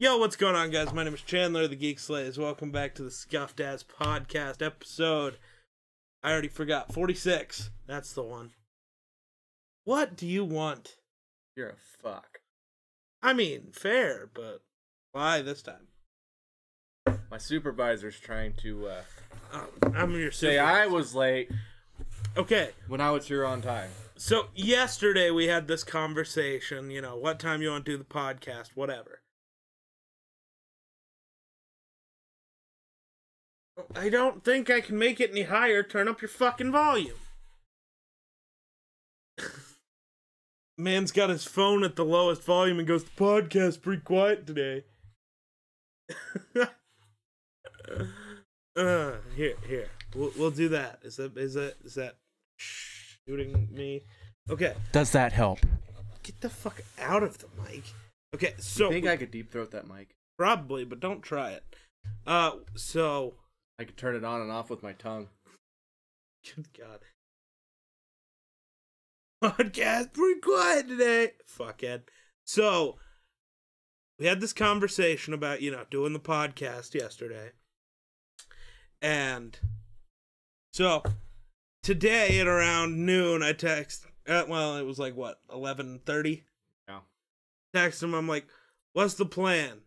Yo, what's going on, guys? My name is Chandler, the Geek Slays. Welcome back to the Scuffed Ass Podcast episode. I already forgot. 46. That's the one. What do you want? You're a fuck. I mean, fair, but why this time? My supervisor's trying to I'm your say supervisor. I was late Okay, when I was here on time. so yesterday we had this conversation, what time you want to do the podcast, whatever. I don't think I can make it any higher. Turn up your fucking volume. Man's got his phone at the lowest volume and goes, the podcast's pretty quiet today. Here. We'll do that. Is that shooting me? Okay. Does that help? Get the fuck out of the mic. Okay, so I think I could deep throat that mic. probably, but don't try it. So I could turn it on and off with my tongue. good God. Podcast pretty quiet today. Fuckhead. So we had this conversation about, doing the podcast yesterday. And so today at around noon, I text, it was like, 11:30? Yeah. Text him, I'm like, what's the plan?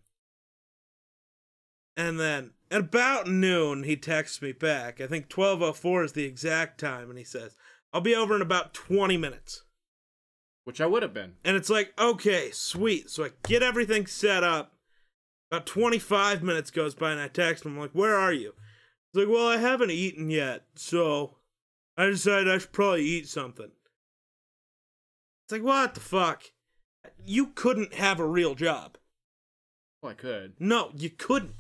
And then at about noon, he texts me back. I think 12:04 is the exact time, and he says, I'll be over in about 20 minutes. Which I would have been. And it's like, okay, sweet. So I get everything set up. About 25 minutes goes by, and I text him, I'm like, where are you? He's like, well, I haven't eaten yet, so I decided I should probably eat something. It's like, what the fuck? You couldn't have a real job. Well, I could. No, you couldn't.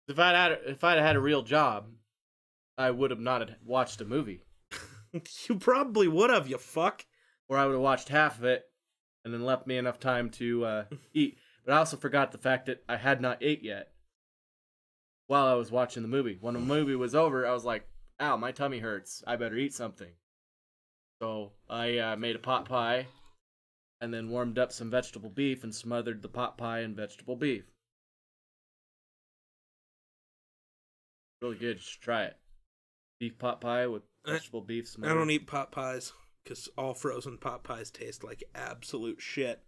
If I'd had a real job, I would have not watched a movie. You probably would have, you fuck. Or I would have watched half of it and then left me enough time to eat. But I also forgot the fact that I had not ate yet while I was watching the movie. When the movie was over, I was like, ow, my tummy hurts. I better eat something. So I made a pot pie and then warmed up some vegetable beef and smothered the pot pie in vegetable beef. Really good. You should try it. Beef pot pie with vegetable beef smothered. I don't eat pot pies, because all frozen pot pies taste like absolute shit.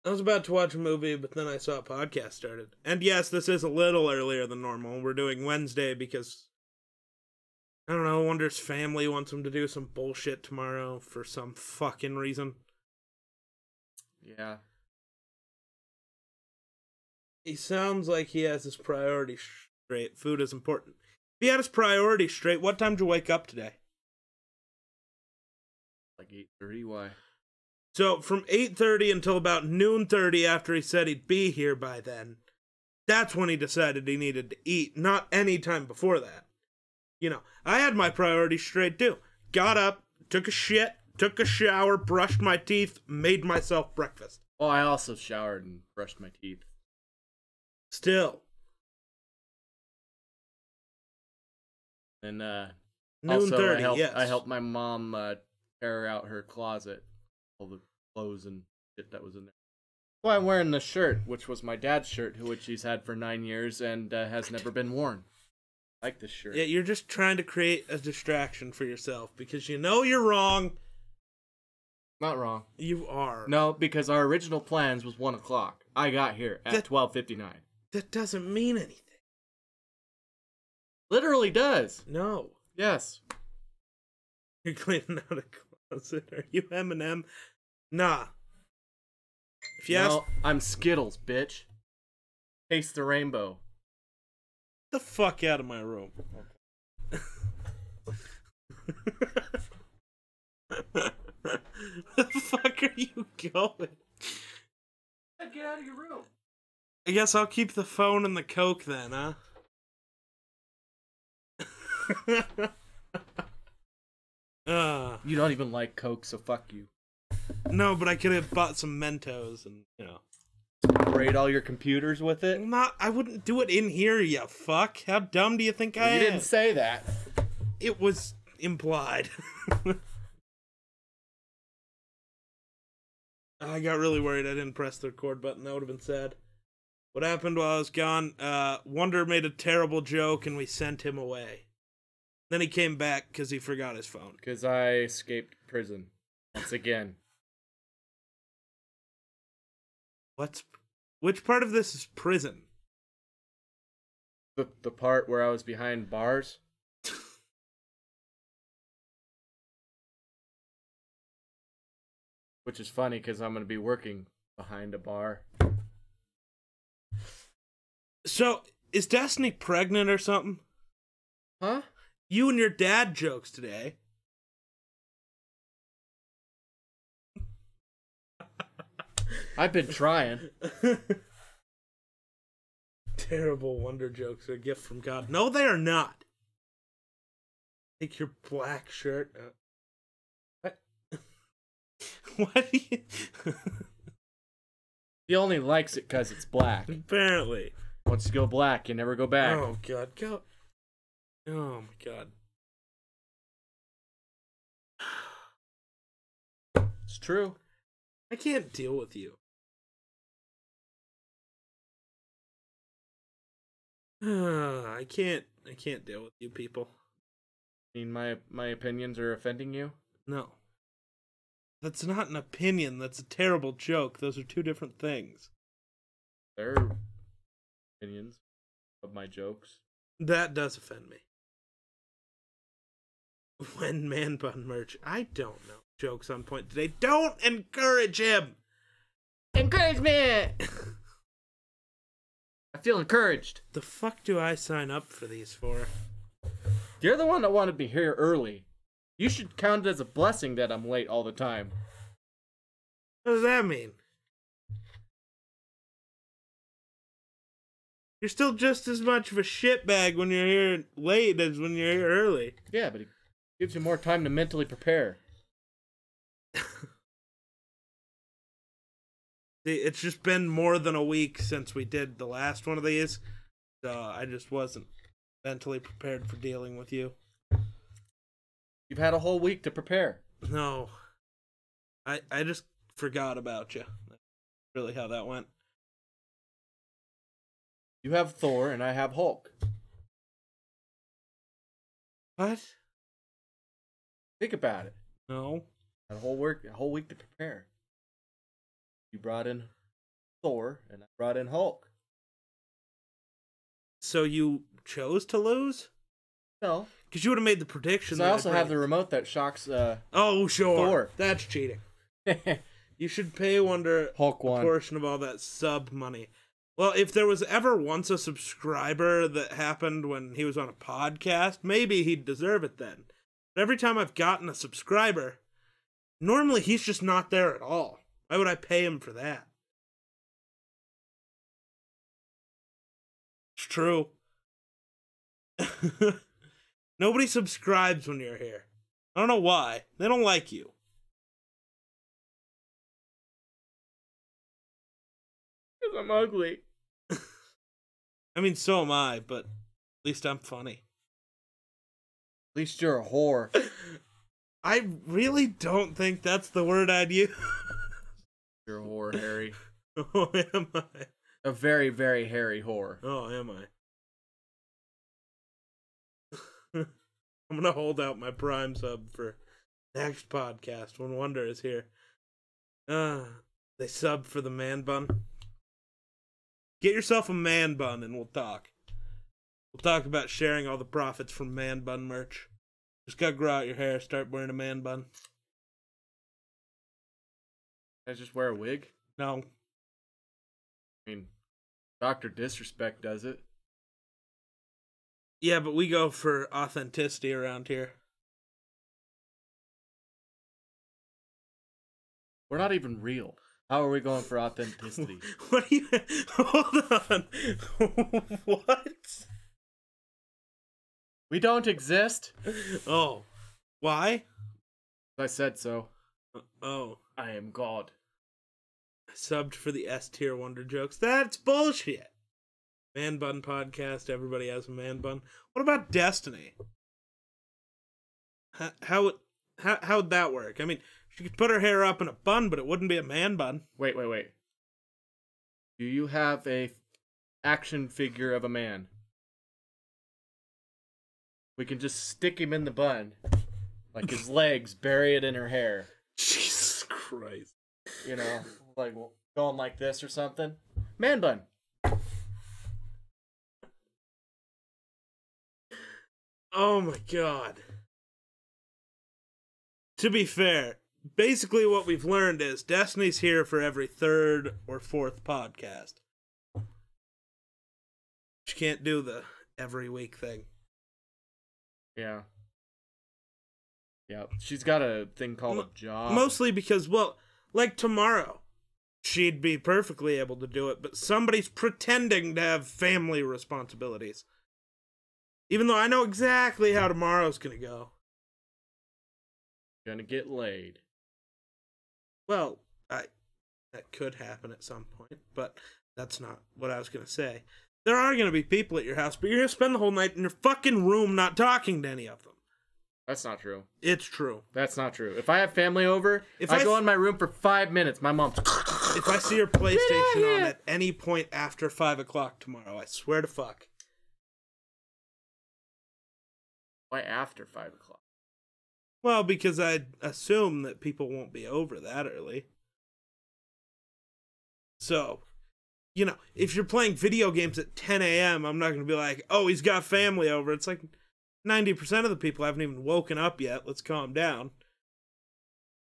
I was about to watch a movie, but then I saw a podcast started. And yes, this is a little earlier than normal. We're doing Wednesday because, I don't know, Wonder's family wants him to do some bullshit tomorrow for some fucking reason. Yeah. He sounds like he has his priorities straight. Food is important. If he had his priorities straight, what time did you wake up today? Like 8:30, why? So from 8:30 until about noon 30 after he said he'd be here by then, that's when he decided he needed to eat, not any time before that. I had my priorities straight too. Got up, took a shit, took a shower, brushed my teeth, made myself breakfast. Well, I also showered and brushed my teeth. Still. And Noon also 30, I yes. helped my mom tear out her closet, all the clothes and shit that was in there. Well, I'm wearing the shirt, which was my dad's shirt, which he's had for 9 years and has never been worn. I like this shirt. Yeah, you're just trying to create a distraction for yourself because you know you're wrong. Not wrong. You are. No, because our original plans was 1 o'clock. I got here at 12:59. That doesn't mean anything. Literally does. No. Yes. You're cleaning out a closet. Are you Eminem? Nah. If you ask No, I'm Skittles, bitch. Taste the rainbow. the fuck out of my room. Where the fuck are you going? Get out of your room. I guess I'll keep the phone and the Coke then, huh? You don't even like Coke, so fuck you. No, but I could have bought some Mentos and, Braid all your computers with it? I wouldn't do it in here, you fuck. How dumb do you think I am? You didn't say that. It was implied. I got really worried I didn't press the record button. That would have been sad. What happened while I was gone? Wonder made a terrible joke and we sent him away. Then he came back because he forgot his phone. Because I escaped prison once again. Which part of this is prison? The part where I was behind bars. Which is funny because I'm going to be working behind a bar. So, is Destiny pregnant or something? Huh? You and your dad jokes today. I've been trying. Terrible wonder jokes are a gift from God. No, they are not. Take your black shirt. What? What? He only likes it because it's black. Apparently. Once you go black, you never go back. Oh, God. Go. Oh, my God. It's true. I can't deal with you. I can't deal with you people. I mean, my opinions are offending you? No. That's not an opinion. That's a terrible joke. Those are two different things. They're opinions of my jokes. That does offend me. When Man Bun merch? I don't know. Jokes on point today. Don't encourage him! Encourage me! I feel encouraged. The fuck do I sign up for these for? You're the one that wanted me here early. You should count it as a blessing that I'm late all the time. What does that mean? You're still just as much of a shitbag when you're here late as when you're here early. Yeah, but it gives you more time to mentally prepare. It's just been more than a week since we did the last one of these, so I just wasn't mentally prepared for dealing with you. You've had a whole week to prepare. No. I just forgot about you. That's really how that went. You have Thor and I have Hulk. What? Think about it. No. Had a whole week to prepare. You brought in Thor and I brought in Hulk. So you chose to lose? No. Because you would have made the prediction. So I also have the remote that shocks oh, sure. Thor. That's cheating. You should pay Wonder Hulk a one portion of all that sub money. Well, if there was ever once a subscriber that happened when he was on a podcast, maybe he'd deserve it then. But every time I've gotten a subscriber, normally he's just not there at all. Why would I pay him for that? It's true. Nobody subscribes when you're here. I don't know why. They don't like you. because I'm ugly. I mean, so am I, but at least I'm funny. At least you're a whore. I really don't think that's the word I'd use. You're a whore, Harry. Oh, am I? A very, very hairy whore. Oh, am I? I'm gonna hold out my Prime sub for next podcast when Wonder is here. They subbed for the man bun. Get yourself a man bun and we'll talk. We'll talk about sharing all the profits from man bun merch. Just gotta grow out your hair, start wearing a man bun. I just wear a wig? No. I mean, Dr. Disrespect does it. Yeah, but we go for authenticity around here. We're not even real. How are we going for authenticity? What do you... Hold on. What? We don't exist. Oh. Why? I said so. Oh. I am God. I subbed for the S tier Wonder jokes. That's bullshit. Man bun podcast. Everybody has a man bun. What about Destiny? How would that work? I mean, She could put her hair up in a bun, but it wouldn't be a man bun. Wait. Do you have a action figure of a man? We can just stick him in the bun. Like his legs, bury it in her hair. Jesus Christ. You know, like going like this or something. Man bun. Oh my god. To be fair, basically what we've learned is Destiny's here for every third or fourth podcast. She can't do the every week thing. Yeah. Yeah. She's got a thing called a job. Mostly because, well, like tomorrow, she'd be perfectly able to do it, but somebody's pretending to have family responsibilities. Even though I know exactly how tomorrow's gonna go. Gonna get laid. Well, that could happen at some point, but that's not what I was gonna say. There are gonna be people at your house, but you're gonna spend the whole night in your fucking room not talking to any of them. That's not true. It's true. That's not true. If I have family over, if I go in my room for 5 minutes, my mom's... If I see your PlayStation on at any point after 5 o'clock tomorrow, I swear to fuck. Why after 5 o'clock? Well, because I assume that people won't be over that early. So, you know, if you're playing video games at 10 a.m., I'm not going to be like, oh, he's got family over. It's like 90% of the people haven't even woken up yet. Let's calm down.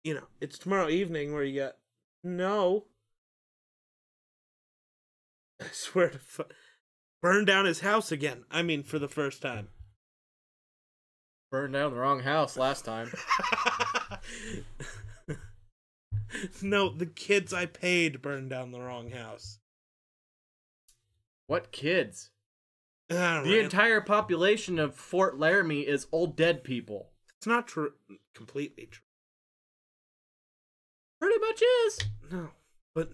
You know, it's tomorrow evening where you got, no. I swear to burn down his house again. I mean, for the first time. Burned down the wrong house last time. No, the kids I paid burned down the wrong house. What kids? The entire population of Fort Laramie is old dead people. It's not true. Completely true. Pretty much is. No, but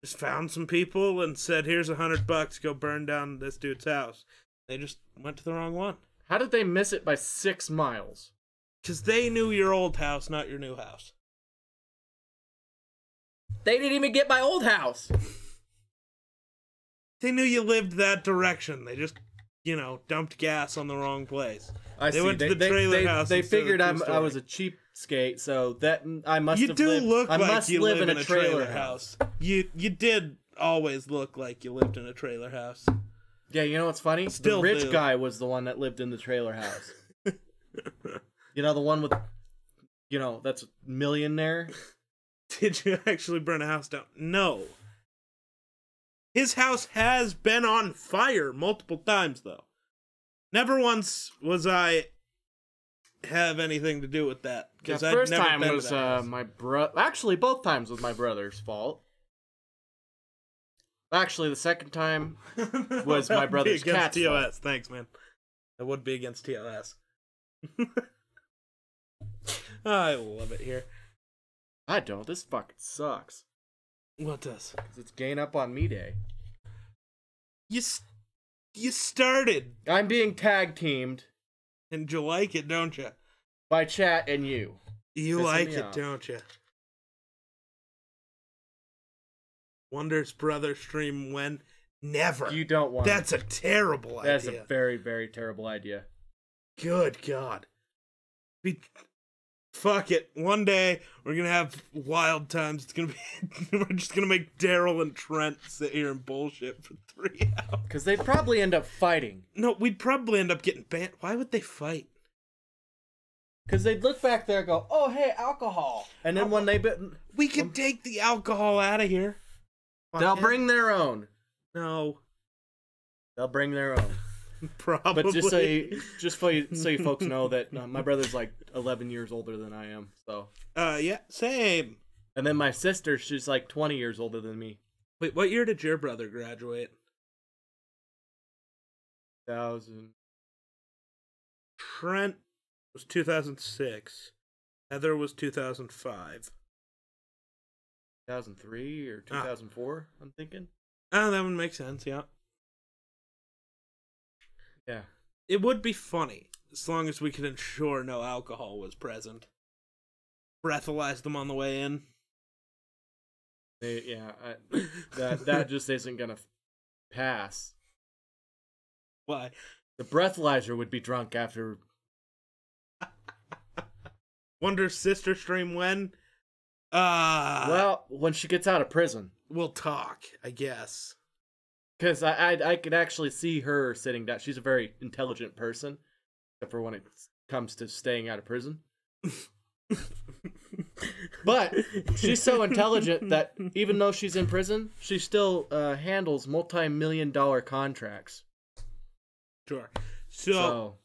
just found some people and said, here's $100, go burn down this dude's house. They just went to the wrong one. How did they miss it by 6 miles? Because they knew your old house, not your new house. They didn't even get my old house. They knew you lived that direction. They just, you know, dumped gas on the wrong place. They went to the trailer house. They figured I was a cheapskate, so that I must you have do lived, look I like must you live live in a trailer house. You did always look like you lived in a trailer house. Yeah, you know what's funny? Still the rich do. guy was the one that lived in the trailer house. You know, the one with, you know, that's millionaire. Did you actually burn a house down? No. His house has been on fire multiple times, though. Never once was I have anything to do with that. The I'd first never time been to was that house. my brother. Actually, both times was my brother's fault. Actually, the second time was my brother's cat's TOS. fault. Thanks, man. That would be against TOS. I love it here. I don't. This fucking sucks. What does? 'Cause it's gain up on me day. You started. I'm being tag teamed And you like it, don't you? by chat and you. You Pissing like me it, off. don't you? Wonders brother stream when? Never. You don't want. That's a terrible idea. That's a very, very terrible idea. Good God. Fuck it. One day we're gonna have wild times. It's gonna be. We're just gonna make Daryl and Trent sit here and bullshit for 3 hours. Because they'd probably end up fighting. No, we'd probably end up getting banned. Why would they fight? Because they'd look back there and go, "Oh, hey, alcohol," and then when they We could take the alcohol out of here. they'll bring their own. No, They'll bring their own. probably. But just so you folks know that my brother's like 11 years older than I am. So. Yeah, same. And then my sister, she's like 20 years older than me. Wait, what year did your brother graduate? 2000. Trent was 2006. Heather was 2005. 2003 or 2004, I'm thinking. Oh, that would make sense, yeah. Yeah. It would be funny, as long as we could ensure no alcohol was present. breathalyze them on the way in. That just isn't gonna pass. Why? The breathalyzer would be drunk after. Wonder's sister stream when? Well, when she gets out of prison. We'll talk, I guess. Because I could actually see her sitting down. She's a very intelligent person, except for when it comes to staying out of prison. But she's so intelligent that even though she's in prison, she still handles multi-million-dollar contracts. Sure. So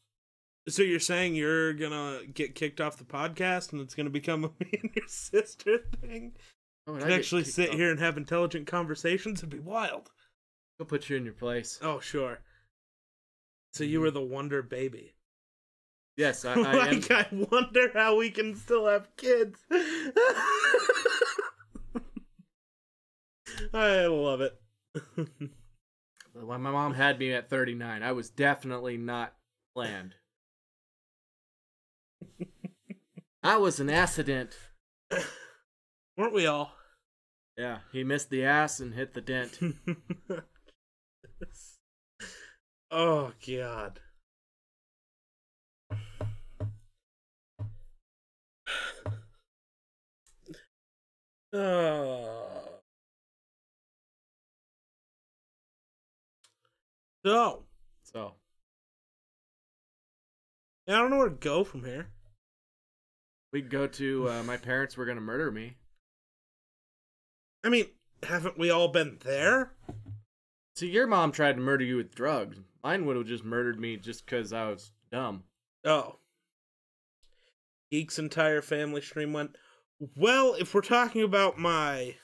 you're saying you're gonna get kicked off the podcast and it's gonna become a me and your sister thing? Oh, and actually sit here and have intelligent conversations? It'd be wild. I'll put you in your place. Oh, sure. So you were the Wonder baby. Yes, I like, I wonder how we can still have kids. I love it. When my mom had me at 39, I was definitely not planned. I was an accident. Weren't we all? Yeah, he missed the ass and hit the dent. Oh, God. So. I don't know where to go from here. We could go to my parents were gonna murder me. I mean, haven't we all been there? See, your mom tried to murder you with drugs. Mine would have just murdered me just because I was dumb. Oh. Geek's entire family stream went, well, if we're talking about my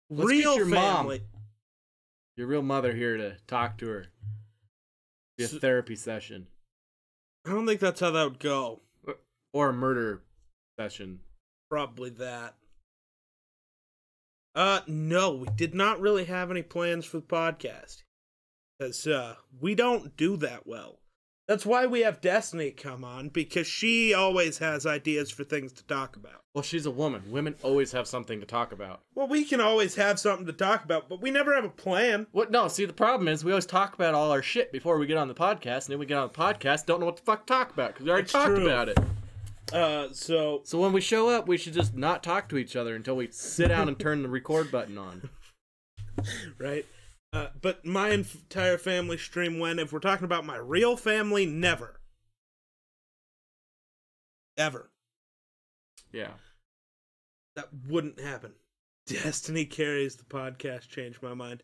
real your family. Mom, your real mother here to talk to her. Be a therapy session. I don't think that's how that would go. Or a murder session. Probably that. No, we did not really have any plans for the podcast. Because, we don't do that well. That's why we have Destiny come on, because she always has ideas for things to talk about. Well, she's a woman. Women always have something to talk about. Well, we can always have something to talk about, but we never have a plan. What? No, see, the problem is we always talk about all our shit before we get on the podcast, and then we get on the podcast, don't know what the fuck to talk about, because we already talked about it. So when we show up, we should just not talk to each other until we sit down and turn the record button on. Right? But my entire family stream went, if we're talking about my real family, never. Ever. Yeah. That wouldn't happen. Destiny carries the podcast, changed my mind.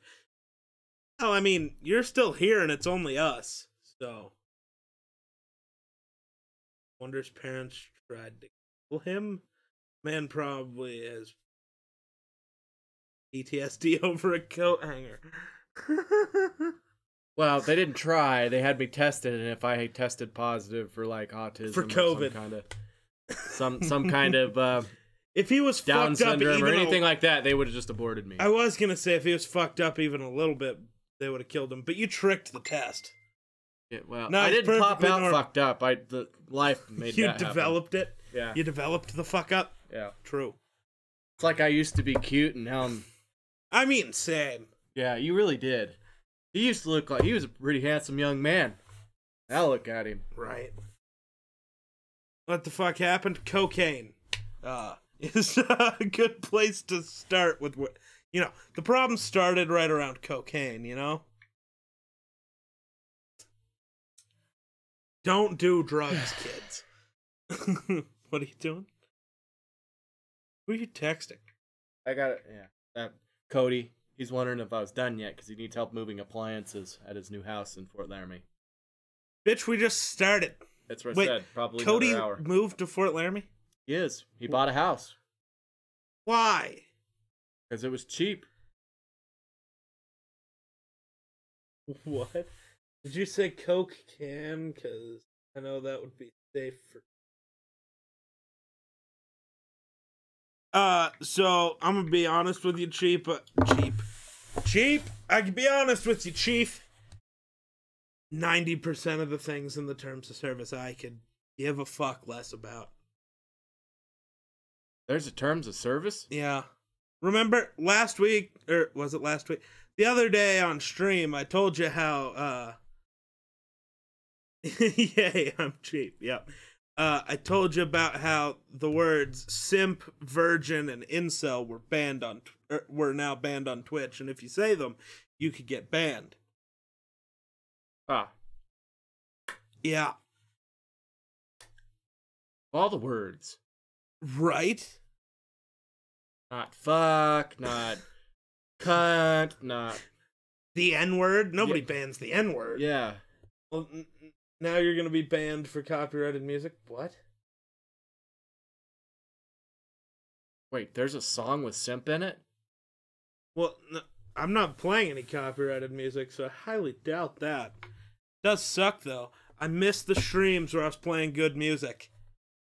Oh, I mean, you're still here and it's only us, so. Wonder's parents tried to kill him. Man probably has PTSD over a coat hanger. Well, they didn't try. They had me tested, and if I tested positive for like autism for COVID, some kind of if he was Down fucked up syndrome or anything like that, they would have just aborted me. I was gonna say if he was fucked up even a little bit, they would have killed him. But you tricked the test. Yeah, well, no, I didn't pop out fucked up. The life made you that happen. You developed it. Yeah, you developed the fuck up. Yeah, true. It's like I used to be cute, and now I'm. I mean, same. Yeah, you really did. He used to look like he was a pretty handsome young man. Now look at him. Right. What the fuck happened? Cocaine. Is a good place to start with what, the problem started right around cocaine, Don't do drugs, kids. What are you doing? Who are you texting? I got it, yeah. Cody. He's wondering if I was done yet because he needs help moving appliances at his new house in Fort Laramie. Bitch, we just started. That's what I said. Probably Cody another hour. Moved to Fort Laramie? He is. He bought a house. Why? Because it was cheap. What? Did you say Coke can? Because I know that would be safe for... So, I'm gonna be honest with you, Chief. Chief? I can be honest with you, Chief. 90% of the things in the terms of service I could give a fuck less about. There's a terms of service? Yeah. Remember last week, or was it last week? The other day on stream, I told you how, yay, I'm cheap, yep. I told you about how the words simp, virgin, and incel were now banned on Twitch, and if you say them, you could get banned. Ah. Yeah. All the words. Right? Not fuck, not cunt, not... The N-word? Nobody bans the N-word. Yeah. Well, now you're gonna be banned for copyrighted music? What? Wait, there's a song with simp in it? Well, no, I'm not playing any copyrighted music, so I highly doubt that. Does suck, though. I miss the streams where I was playing good music.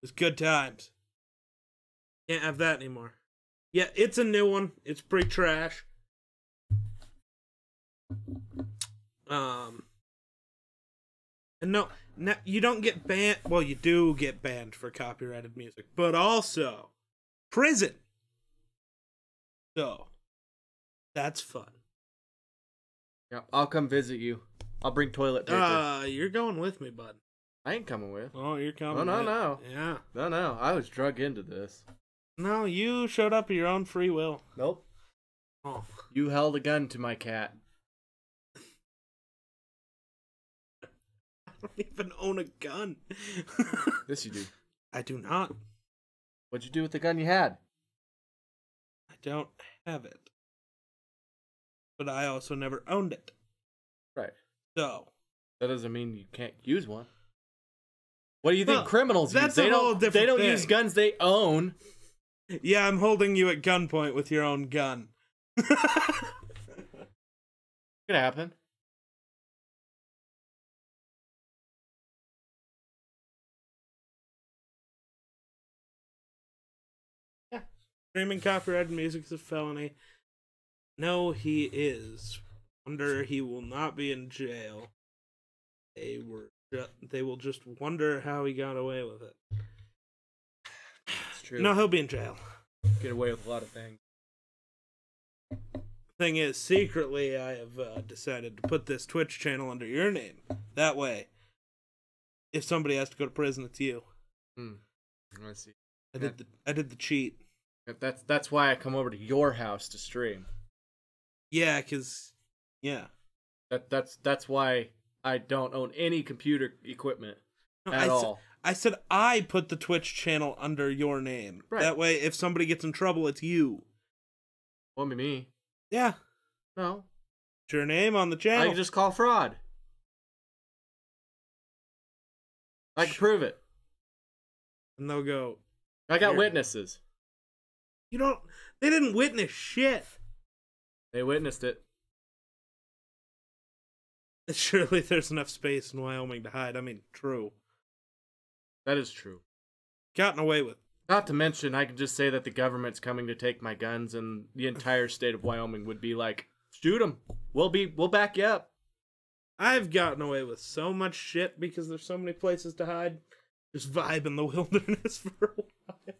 It was good times. Can't have that anymore. Yeah, it's a new one. It's pretty trash. And no, you don't get banned. Well, you do get banned for copyrighted music, but also prison. So, that's fun. Yeah, I'll come visit you. I'll bring toilet paper. You're going with me, bud. I ain't coming with. Oh, you're coming. No. Yeah. No. I was drug into this. No, you showed up of your own free will. Nope. Oh. You held a gun to my cat. I don't even own a gun. Yes, you do. I do not. What'd you do with the gun you had? I don't have it. But I also never owned it. Right. So. That doesn't mean you can't use one. What do you think Well, criminals use? They don't use guns they own. Yeah, I'm holding you at gunpoint with your own gun. Could happen. Yeah. Streaming copyrighted music is a felony. No, he is. Wonder he will not be in jail. They will just wonder how he got away with it. It's true. No, he'll be in jail. Get away with a lot of things. Thing is, secretly, I have decided to put this Twitch channel under your name. That way, if somebody has to go to prison, it's you. I see. I did the cheat. That's why I come over to your house to stream. Yeah, yeah. That's why I don't own any computer equipment at all. I said I put the Twitch channel under your name. Right. That way, if somebody gets in trouble, it's you. Won't be me. Yeah. No. It's your name on the channel. I can just call fraud. I can prove it. And they'll go, I got Here. witnesses. they didn't witness shit. They witnessed it. Surely there's enough space in Wyoming to hide. I mean, true. That is true. Gotten away with. Not to mention, I can just say that the government's coming to take my guns, and the entire state of Wyoming would be like, "Shoot them. We'll back you up." I've gotten away with so much shit because there's so many places to hide. Just vibe in the wilderness for a while.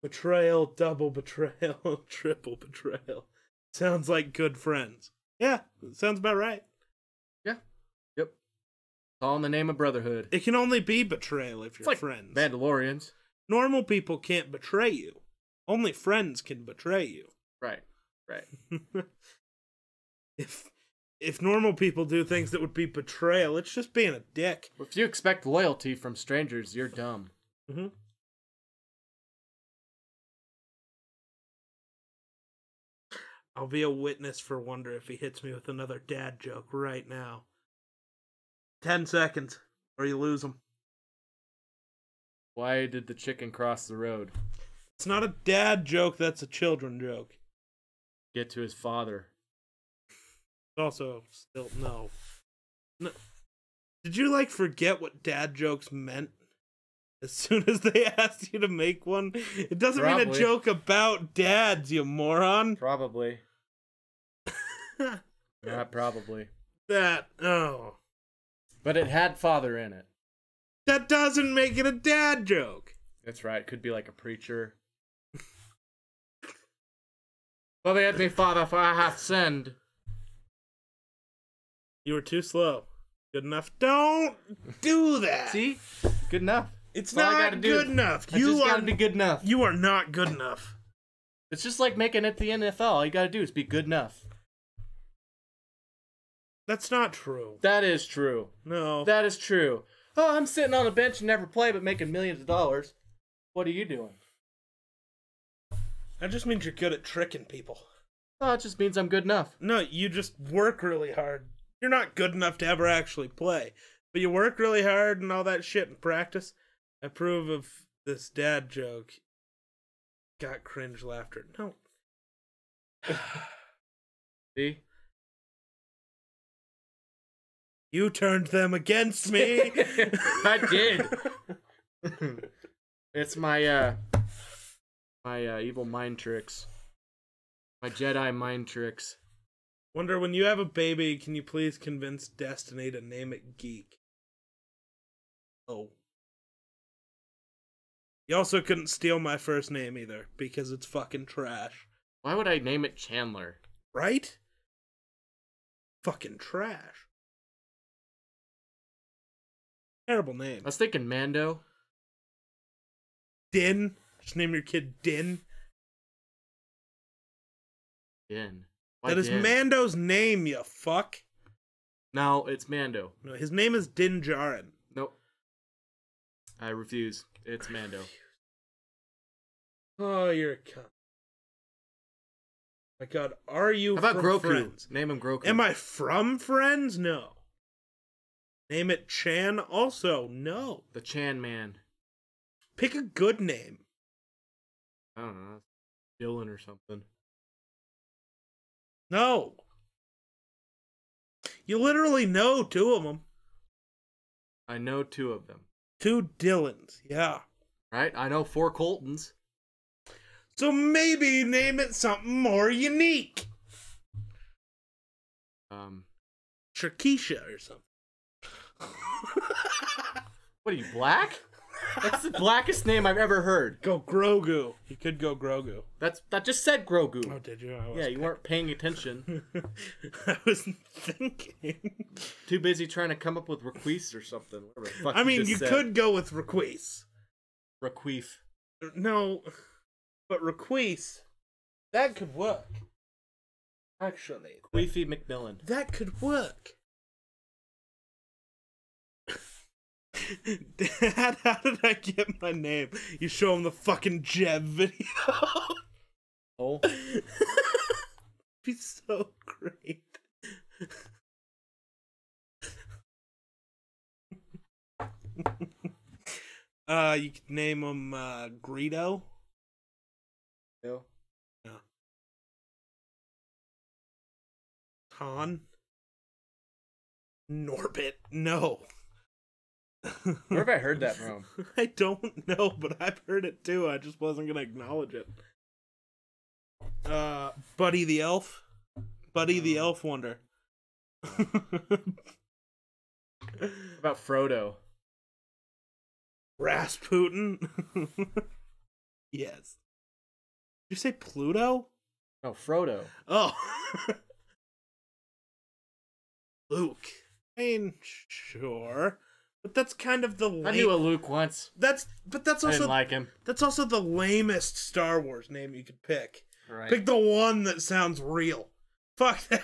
Betrayal, double betrayal, triple betrayal. Sounds like good friends. Yeah, sounds about right. Yeah. Yep. All in the name of brotherhood. It can only be betrayal if you're It's like friends. Mandalorians. Normal people can't betray you. Only friends can betray you. Right. If normal people do things that would be betrayal, it's just being a dick. If you expect loyalty from strangers, you're dumb. Mm-hmm. I'll be a witness for Wonder if he hits me with another dad joke right now. 10 seconds, or you lose him. Why did the chicken cross the road? It's not a dad joke, that's a children joke. Get to his father. Also, still, no. Did you, forget what dad jokes meant? As soon as they asked you to make one? It doesn't mean a joke about dads, you moron. Probably. Not probably. Oh. But it had father in it. That doesn't make it a dad joke. That's right. Could be like a preacher. Forgive me, Father, for I have sinned. You were too slow. Good enough. Don't do that. See? Good enough. It's That's all I not gotta do. good enough. I just gotta be good enough. You are not good enough. It's just like making it the NFL. All you gotta do is be good enough. That's not true. That is true. No. That is true. Oh, I'm sitting on a bench and never play but making millions of dollars. What are you doing? That just means you're good at tricking people. Oh, it just means I'm good enough. No, you just work really hard. You're not good enough to ever actually play. But you work really hard and all that shit in practice. I approve of this dad joke. Got cringe laughter. No. See? You turned them against me. I did. It's my evil mind tricks. My Jedi mind tricks. Wonder, when you have a baby, can you please convince Destiny to name it Geek? Oh. You also couldn't steal my first name either, because it's fucking trash. Why would I name it Chandler? Right? Fucking trash. Terrible name. I was thinking Mando. Din? Just name your kid Din? Din. Why That is Din? Mando's name, you fuck. No, it's Mando. No, his name is Din Djarin. Nope. I refuse. It's Mando. Oh, you're a cunt. My god, are you How about from Grogu? Friends? Name him Grogu. Am I from Friends? No. Name it Chan? Also, no. The Chan Man. Pick a good name. I don't know. Dylan or something. No. You literally know two of them. I know 2 of them. 2 Dylans, yeah. Right? I know 4 Coltons. So maybe name it something more unique. Shirkisha or something. What are you, black? That's the blackest name I've ever heard. Go Grogu. You could go Grogu. That just said Grogu. Oh, did you? Yeah, you weren't paying attention. I was thinking. Too busy trying to come up with Requeese or something. Whatever the fuck I mean, just you said. could go with Requeese. Requeef. No, but Requeese, that could work. Actually. Queefy McMillan. That could work. Dad, how did I get my name? You show him the fucking Jeb video. Oh. Be so great. You could name him Greedo. No. No. Han. Norbit. No. Where have I heard that from? I don't know, but I've heard it too. I just wasn't gonna acknowledge it. Buddy the Elf. Buddy the Elf Wonder. About Frodo. Rasputin. Yes. Did you say Pluto? No, Frodo. Oh. Luke. I mean, sure. But that's kind of the I knew a Luke once. That's I also didn't like him. That's also the lamest Star Wars name you could pick. Right. Pick the one that sounds real. Fuck that.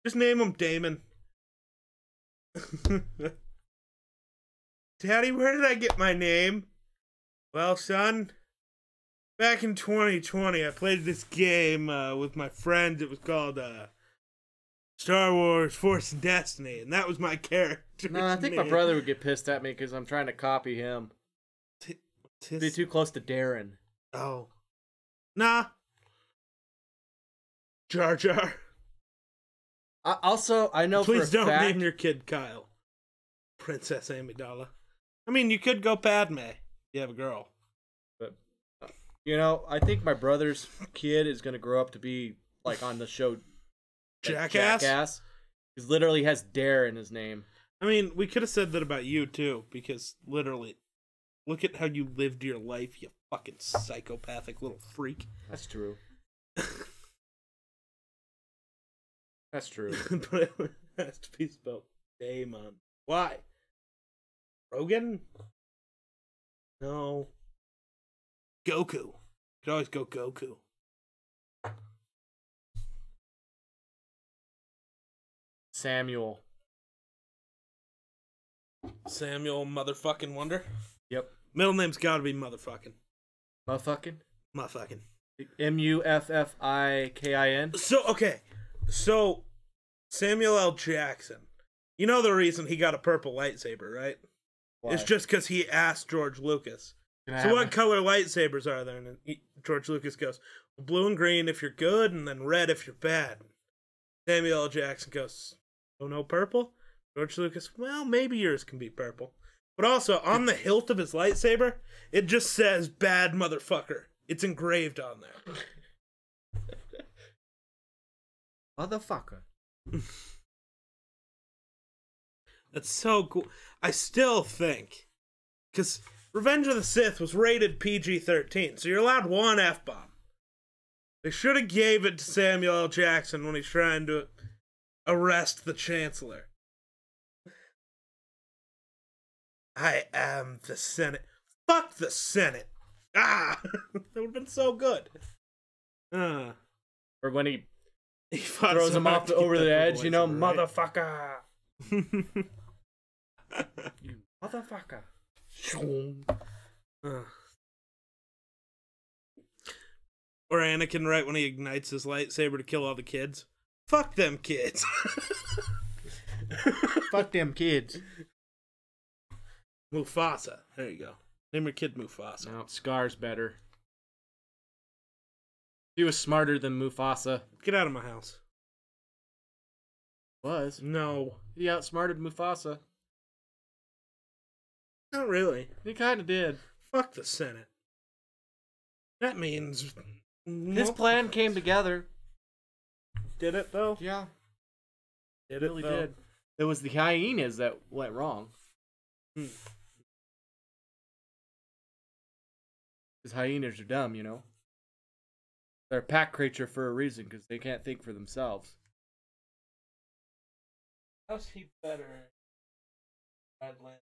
Just name him Damon. Daddy, where did I get my name? Well, son, back in 2020, I played this game with my friends. It was called Star Wars Force and Destiny, and that was my character. No, I think my brother would get pissed at me because I'm trying to copy him. Be too close to Darren. Oh. Nah. Jar Jar. I know Please for a don't fact... name your kid Kyle. Princess Amidala. I mean, you could go Padme. You have a girl. But, you know, I think my brother's kid is going to grow up to be, like, on the show... Jackass? Jackass. He literally has Dare in his name. I mean, we could have said that about you, too, because literally, look at how you lived your life, you Fucking psychopathic little freak. That's true. That's true. But it has to be spelled Daemon. Why? Rogan? No. Goku. Could always go Goku. Samuel motherfucking Wonder. Yep. Middle name's gotta be motherfucking. Motherfucking? Motherfucking. Muffikin. So, Samuel L. Jackson. You know the reason he got a purple lightsaber, right? Why? It's just because he asked George Lucas. So what color lightsabers are there? And George Lucas goes, blue and green if you're good, and then red if you're bad. Samuel L. Jackson goes, oh, no purple? George Lucas, well, maybe yours can be purple. But also, on the hilt of his lightsaber, it just says, bad motherfucker. It's engraved on there. Motherfucker. That's so cool. I still think, because Revenge of the Sith was rated PG-13, so you're allowed one F-bomb. They should have gave it to Samuel L. Jackson when he's trying to arrest the Chancellor. I am the Senate. Fuck the Senate. Ah! That would have been so good. Or when he fought throws so him hard off to over get the that edge, you know, lightsaber, right? motherfucker. You motherfucker. Or Anakin, right when he ignites his lightsaber to kill all the kids. Fuck them kids. Fuck them kids. Mufasa. There you go. Name your kid Mufasa. No, Scar's better. He was smarter than Mufasa. Get out of my house. Was. No. He outsmarted Mufasa. Not really. He kind of did. Fuck the Senate. That means... His plan came together. Did it, though? Yeah. Did It it, really though? did. It was the hyenas that went wrong. Because hyenas are dumb, you know? They're a pack creature for a reason, because they can't think for themselves. How's he better? Badland.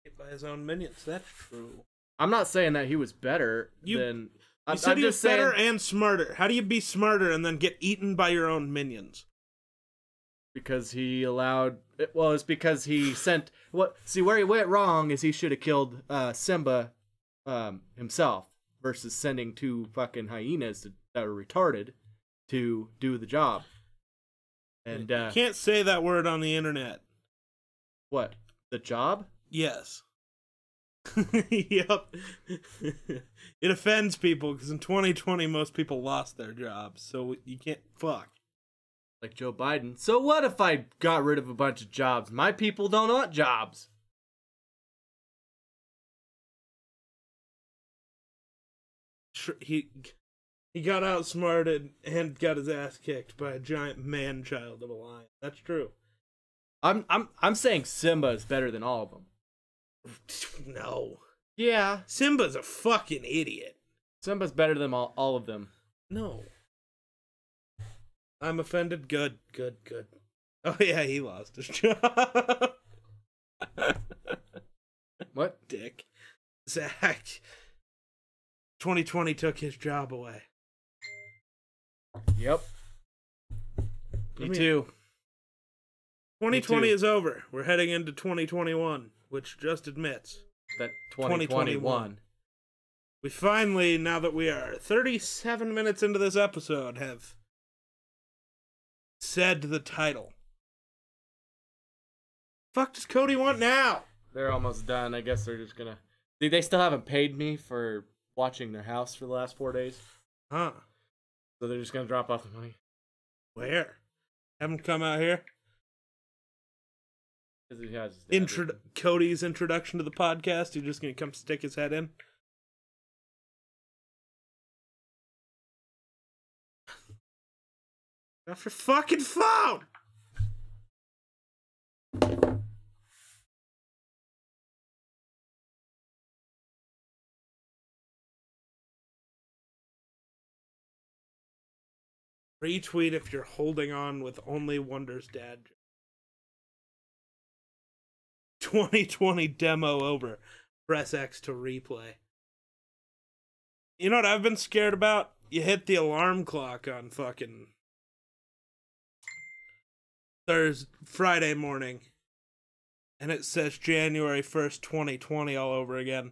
Hit by his own minions. That's true. I'm not saying that he was better than... You said he was better and smarter. How do you be smarter and then get eaten by your own minions? Because he allowed... Well, it's because he sent... See, where he went wrong is he should have killed Simba himself versus sending two fucking hyenas that were retarded to do the job. And you can't say that word on the internet. What? The job? Yes. Yep. It offends people because in 2020 most people lost their jobs, so you can't fuck. Like Joe Biden. So what if I got rid of a bunch of jobs? My people don't want jobs. He got outsmarted and got his ass kicked by a giant man-child of a lion. That's true. I'm saying Simba is better than all of them. No. Yeah. Simba's a fucking idiot. Simba's better than all of them. No. I'm offended. Good. Oh yeah, he lost his job. What? Dick. Zach. 2020 took his job away. Yep. Me too. 2020 is over. We're heading into 2021, which just admits that 2021. We finally, now that we are 37 minutes into this episode, have said the title. Fuck does Cody want now? They're almost done. I guess they're just gonna... See, they still haven't paid me for watching their house for the last 4 days. Huh. So they're just gonna drop off the money. Where? Have them come out here? Cody's introduction to the podcast. He's just gonna come stick his head in. Off your fucking phone! Retweet if you're holding on with Only Wonders Dad. 2020 demo over. Press X to replay. You know what I've been scared about? You hit the alarm clock on fucking Friday morning, and it says January 1st, 2020 all over again.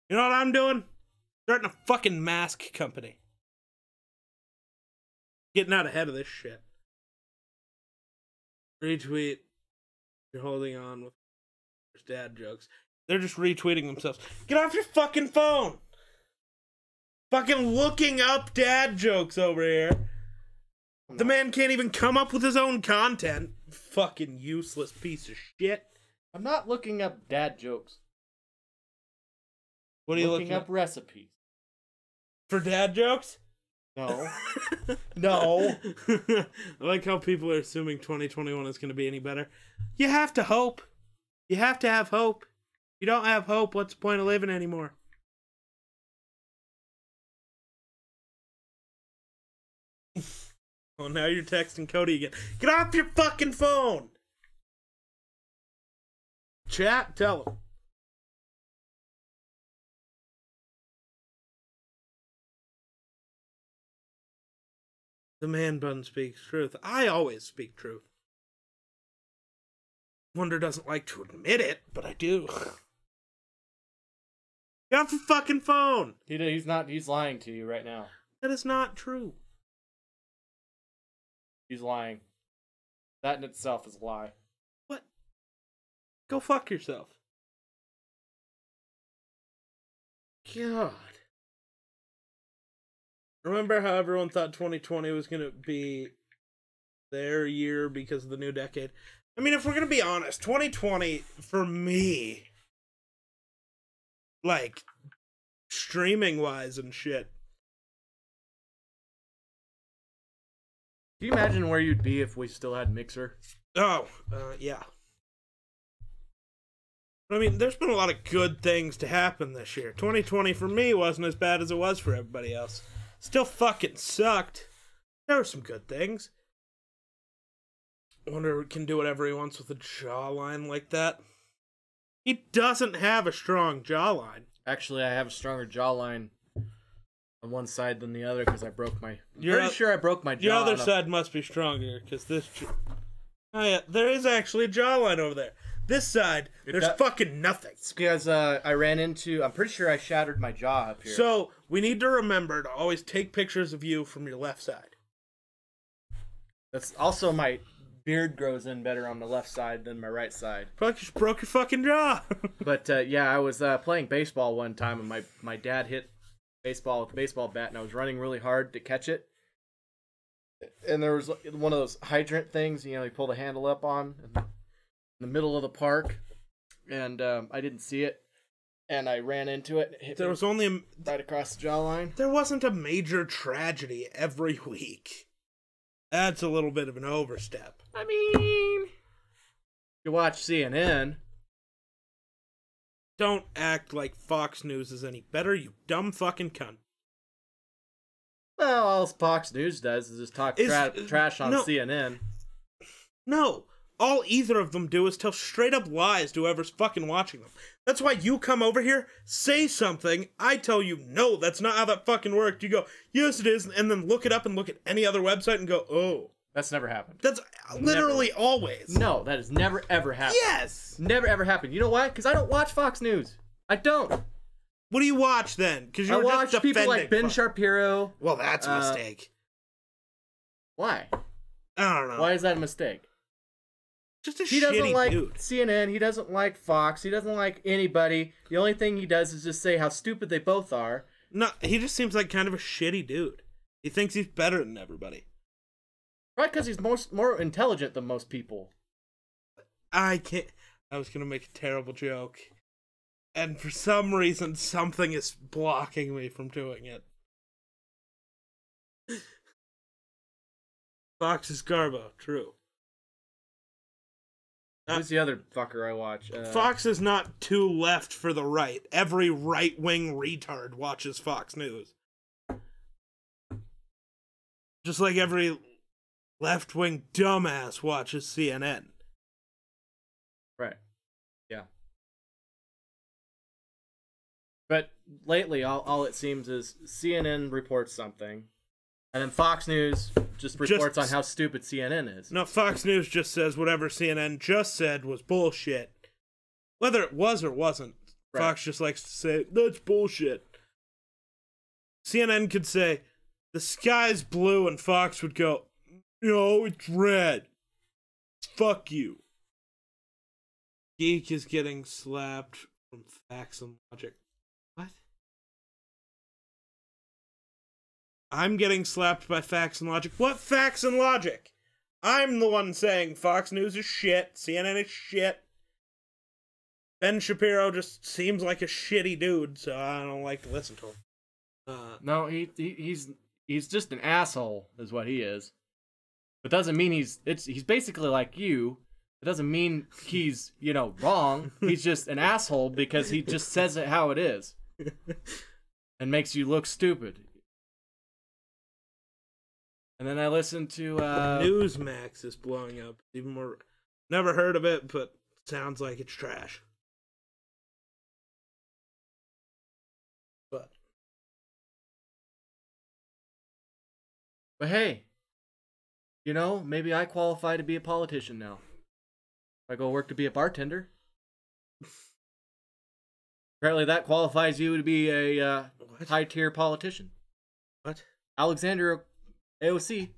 You know what I'm doing? Starting a fucking mask company. Getting out ahead of this shit. Retweet. You're holding on with dad jokes. They're just retweeting themselves. Get off your fucking phone! Fucking looking up dad jokes over here. The man can't even come up with his own content. Fucking useless piece of shit. I'm not looking up dad jokes. What are you looking up? Recipes. For dad jokes? No. No. I like how people are assuming 2021 is going to be any better. You have to hope. You have to have hope. If you don't have hope, what's the point of living anymore? Oh, now you're texting Cody again. Get off your fucking phone! Chat, tell him. The man bun speaks truth. I always speak truth. Wonder doesn't like to admit it, but I do. Get off your fucking phone! He's not. He's lying to you right now. That is not true. He's lying. That in itself is a lie. What? Go fuck yourself. God. Remember how everyone thought 2020 was going to be their year because of the new decade? I mean, if we're going to be honest, 2020, for me, like, streaming-wise and shit. Can you imagine where you'd be if we still had Mixer? Oh, yeah. I mean, there's been a lot of good things to happen this year. 2020 for me wasn't as bad as it was for everybody else. Still fucking sucked. There were some good things. Wonder if he can do whatever he wants with a jawline like that. He doesn't have a strong jawline. Actually, I have a stronger jawline on one side than the other because I broke my... Pretty sure I broke my jaw. Your other side must be stronger because this... Oh yeah, there is actually a jawline over there. This side, there's fucking nothing. It's because I ran into... I'm pretty sure I shattered my jaw up here. So, we need to remember to always take pictures of you from your left side. That's also my beard grows in better on the left side than my right side. Probably just broke your fucking jaw. But yeah, I was playing baseball one time and my dad hit baseball with a baseball bat and I was running really hard to catch it. And there was one of those hydrant things, you know, you pull the handle up on in the middle of the park. And I didn't see it. And I ran into it. And it hit there was only right across the jawline. There wasn't a major tragedy every week. That's a little bit of an overstep. I mean, you watch CNN. Don't act like Fox News is any better, you dumb fucking cunt. Well, all Fox News does is just talk trash on CNN. No. All either of them do is tell straight up lies to whoever's fucking watching them. That's why you come over here, say something, I tell you, no, that's not how that fucking worked. You go, yes it is, and then look it up and look at any other website and go, oh. That's never happened. That's literally always. No, that has never ever happened. Yes! Never ever happened. You know why? Because I don't watch Fox News. I don't. What do you watch then? Because you watch just people like Ben Shapiro. Well, that's a mistake. Why? I don't know. Why is that a mistake? Just a he doesn't like dude. CNN. He doesn't like Fox. He doesn't like anybody. The only thing he does is just say how stupid they both are. No, he just seems like kind of a shitty dude. He thinks he's better than everybody. Right, because he's more intelligent than most people. I can't... I was going to make a terrible joke. And for some reason, something is blocking me from doing it. Fox is Garbo, true. Who's the other fucker I watch? Fox is not too left for the right. Every right-wing retard watches Fox News. Just like every left-wing dumbass watches CNN. Right. Yeah. But lately, all it seems is CNN reports something, and then Fox News just reports on how stupid CNN is. No, Fox News just says whatever CNN just said was bullshit. Whether it was or wasn't, right. Fox just likes to say, that's bullshit. CNN could say, the sky's blue, and Fox would go, no, it's red. Fuck you. Geek is getting slapped from Facts and Logic. What? I'm getting slapped by Facts and Logic. What Facts and Logic? I'm the one saying Fox News is shit, CNN is shit. Ben Shapiro just seems like a shitty dude, so I don't like to listen to him. No, he's just an asshole, is what he is. It doesn't mean he's basically like you. It doesn't mean he's, wrong. He's just an asshole because he just says it how it is. And makes you look stupid. And then I listened to Newsmax is blowing up. Even more. Never heard of it, but sounds like it's trash. But hey, maybe I qualify to be a politician now. If I go work to be a bartender. Apparently that qualifies you to be a high-tier politician. What? Alexander AOC.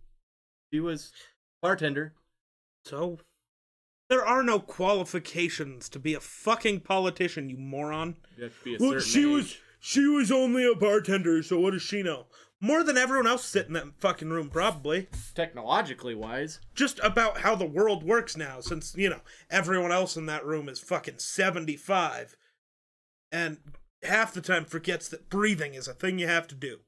He was bartender. So? There are no qualifications to be a fucking politician, you moron. You have to be a certain age. She was only a bartender, so what does she know? More than everyone else sitting in that fucking room, probably. Technologically wise. Just about how the world works now, since, everyone else in that room is fucking 75. And half the time forgets that breathing is a thing you have to do.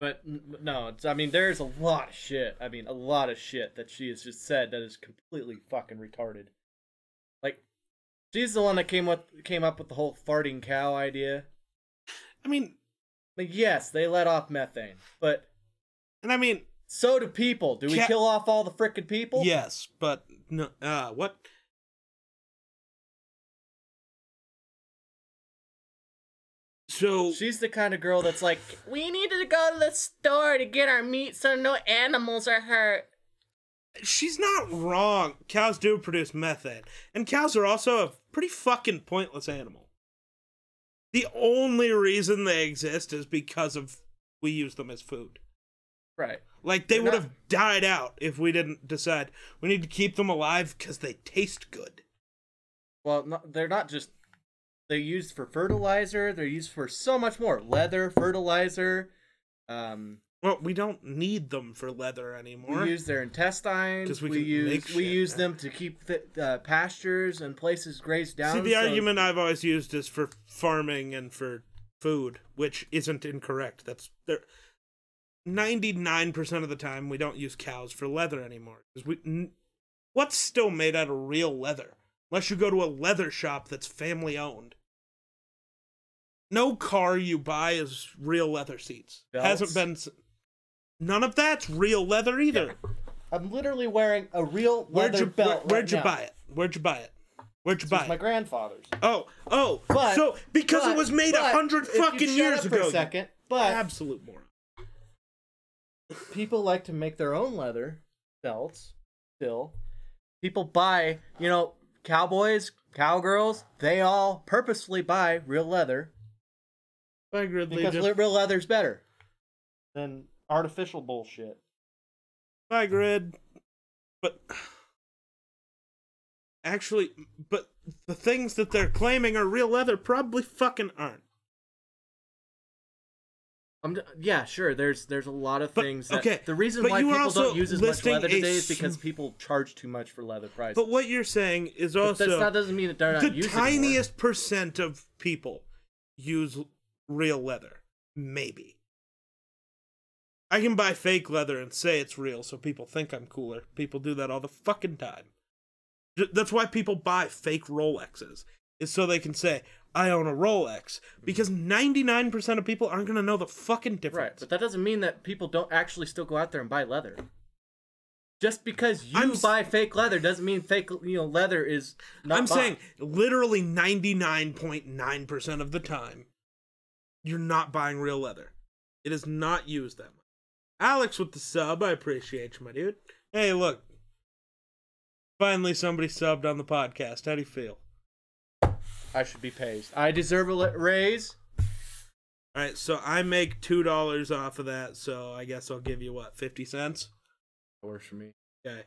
But, no, there's a lot of shit. A lot of shit that she has just said that is completely fucking retarded. Like, she's the one that came up with the whole farting cow idea. Yes, they let off methane, but... And so do people. Do we kill off all the frickin' people? Yes, but... No, what? So... She's the kind of girl that's like, we need to go to the store to get our meat so no animals are hurt. She's not wrong. Cows do produce methane. And cows are also a pretty fucking pointless animal. The only reason they exist is because we use them as food. Right. Like, they would have died out if we didn't decide we need to keep them alive because they taste good. Well, no, they're not just... They're used for fertilizer. They're used for so much more. Leather, fertilizer. Well, we don't need them for leather anymore. We use their intestines. We use them to keep pastures and places grazed down. See, the argument I've always used is for farming and for food, which isn't incorrect. 99% of the time we don't use cows for leather anymore. What's still made out of real leather? Unless you go to a leather shop that's family owned. No car you buy is real leather seats. Belts? Hasn't been. None of that's real leather either. Yeah. I'm literally wearing a real leather belt. Where'd you buy it? Where'd you buy it? My grandfather's. Oh, but, so because it was made 100 fucking years ago. For a second, but absolute moron. People like to make their own leather belts. Still, people buy. Cowboys, cowgirls. They all purposely buy real leather. Because real leather's better than artificial bullshit. Bye, Grid. But actually, the things that they're claiming are real leather probably fucking aren't. Yeah, sure. There's a lot of things. The reason why people don't use as much leather today is because people charge too much for leather prices. But what you're saying is also that doesn't mean that they're not using the tiniest percent of people use real leather. Maybe. I can buy fake leather and say it's real so people think I'm cooler. People do that all the fucking time. That's why people buy fake Rolexes. Is so they can say, I own a Rolex. Because 99% of people aren't going to know the fucking difference. Right, but that doesn't mean that people don't actually still go out there and buy leather. Just because you buy fake leather doesn't mean fake, leather is not bought. saying literally 99.9% of the time, you're not buying real leather. It is not used that much. Alex with the sub, I appreciate you, my dude. Hey, look. Finally somebody subbed on the podcast. How do you feel? I should be paid. I deserve a raise. Alright, so I make $2 off of that, so I guess I'll give you, 50 cents? That works for me. Okay.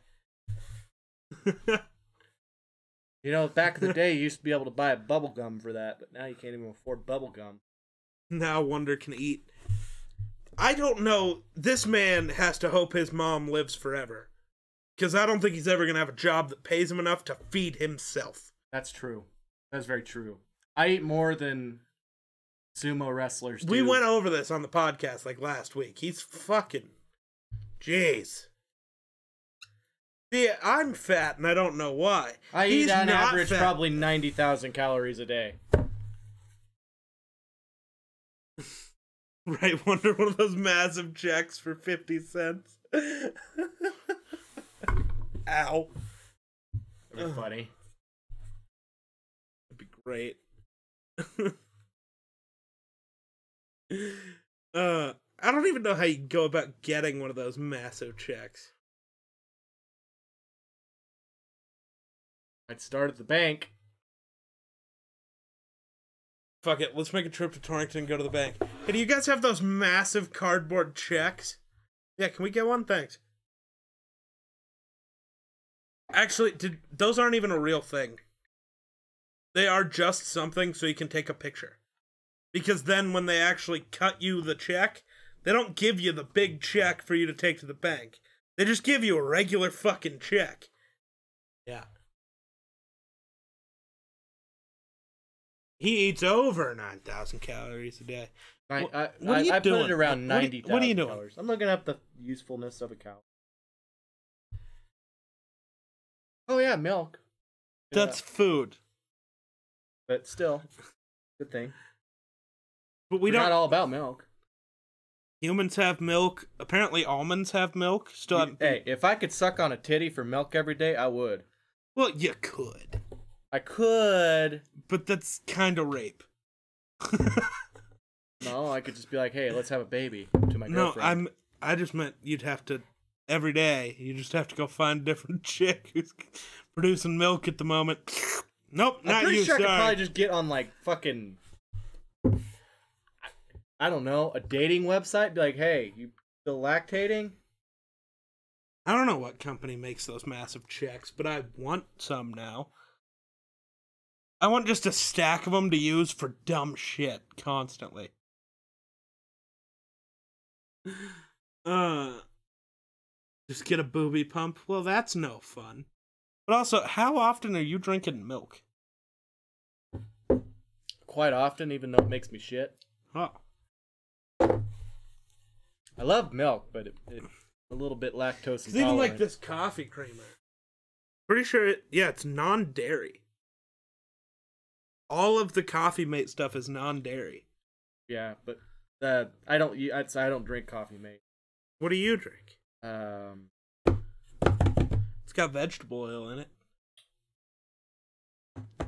Back in the day, you used to be able to buy a bubble gum for that, but now you can't even afford bubble gum. Now Wonder can eat. I don't know. This man has to hope his mom lives forever. Because I don't think he's ever going to have a job that pays him enough to feed himself. That's true. That's very true. I eat more than sumo wrestlers do. We went over this on the podcast last week. He's fucking... Jeez. Yeah, I'm fat and I don't know why. I eat on average probably 90,000 calories a day. Right, Wonder, one of those massive checks for 50 cents. Ow. That'd be funny. That'd be great. I don't even know how you go about getting one of those massive checks. I'd start at the bank. Fuck it, let's make a trip to Torrington and go to the bank. Hey, do you guys have those massive cardboard checks? Yeah, can we get one? Thanks. Actually, those aren't even a real thing. They are just something so you can take a picture. Because then when they actually cut you the check, they don't give you the big check for you to take to the bank. They just give you a regular fucking check. Yeah. He eats over 9,000 calories a day. What are you doing? Put it around 90,000 What are you doing? calories. I'm looking up the usefulness of a cow. Oh yeah, milk. That's food. But still, good thing. But we're not all about milk. Humans have milk. Apparently almonds have milk. Hey, if I could suck on a titty for milk every day, I would. Well, you could. I could. But that's kind of rape. No, I could just be like, hey, let's have a baby to my girlfriend. No, I just meant you'd have to, every day, you just have to go find a different chick who's producing milk at the moment. Nope, not you, I'm pretty sure sorry. I could probably just get on, fucking, I don't know, a dating website. Be like, hey, you still lactating? I don't know what company makes those massive checks, but I want some now. I want just a stack of them to use for dumb shit constantly. Just get a booby pump? Well, that's no fun. But also, how often are you drinking milk? Quite often, even though it makes me shit. Oh. I love milk, but it's a little bit lactose intolerant. Even like this coffee creamer. Pretty sure it's non-dairy. All of the Coffee Mate stuff is non-dairy. Yeah, but I don't drink Coffee Mate. What do you drink? It's got vegetable oil in it.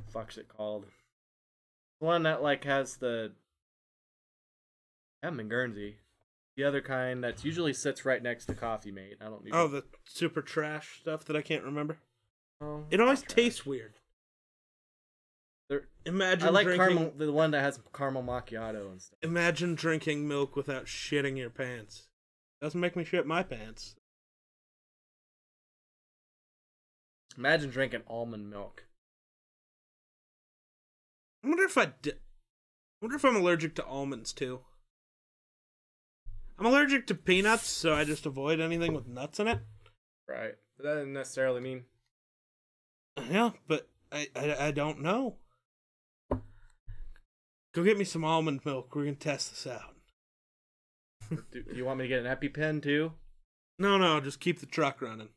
Fuck's it called? The one that has the. I'm in Guernsey. The other kind that usually sits right next to Coffee Mate. I don't need. Oh, the super trash stuff that I can't remember. Oh, it always tastes weird. Imagine I like drinking, caramel, the one that has caramel macchiato and stuff. Imagine drinking milk without shitting your pants. Doesn't make me shit my pants. Imagine drinking almond milk. I wonder if I'm allergic to almonds too. I'm allergic to peanuts, so I just avoid anything with nuts in it. Right. But that doesn't necessarily mean. Yeah, but I don't know. Go get me some almond milk. We're going to test this out. Do you want me to get an EpiPen too? No, just keep the truck running.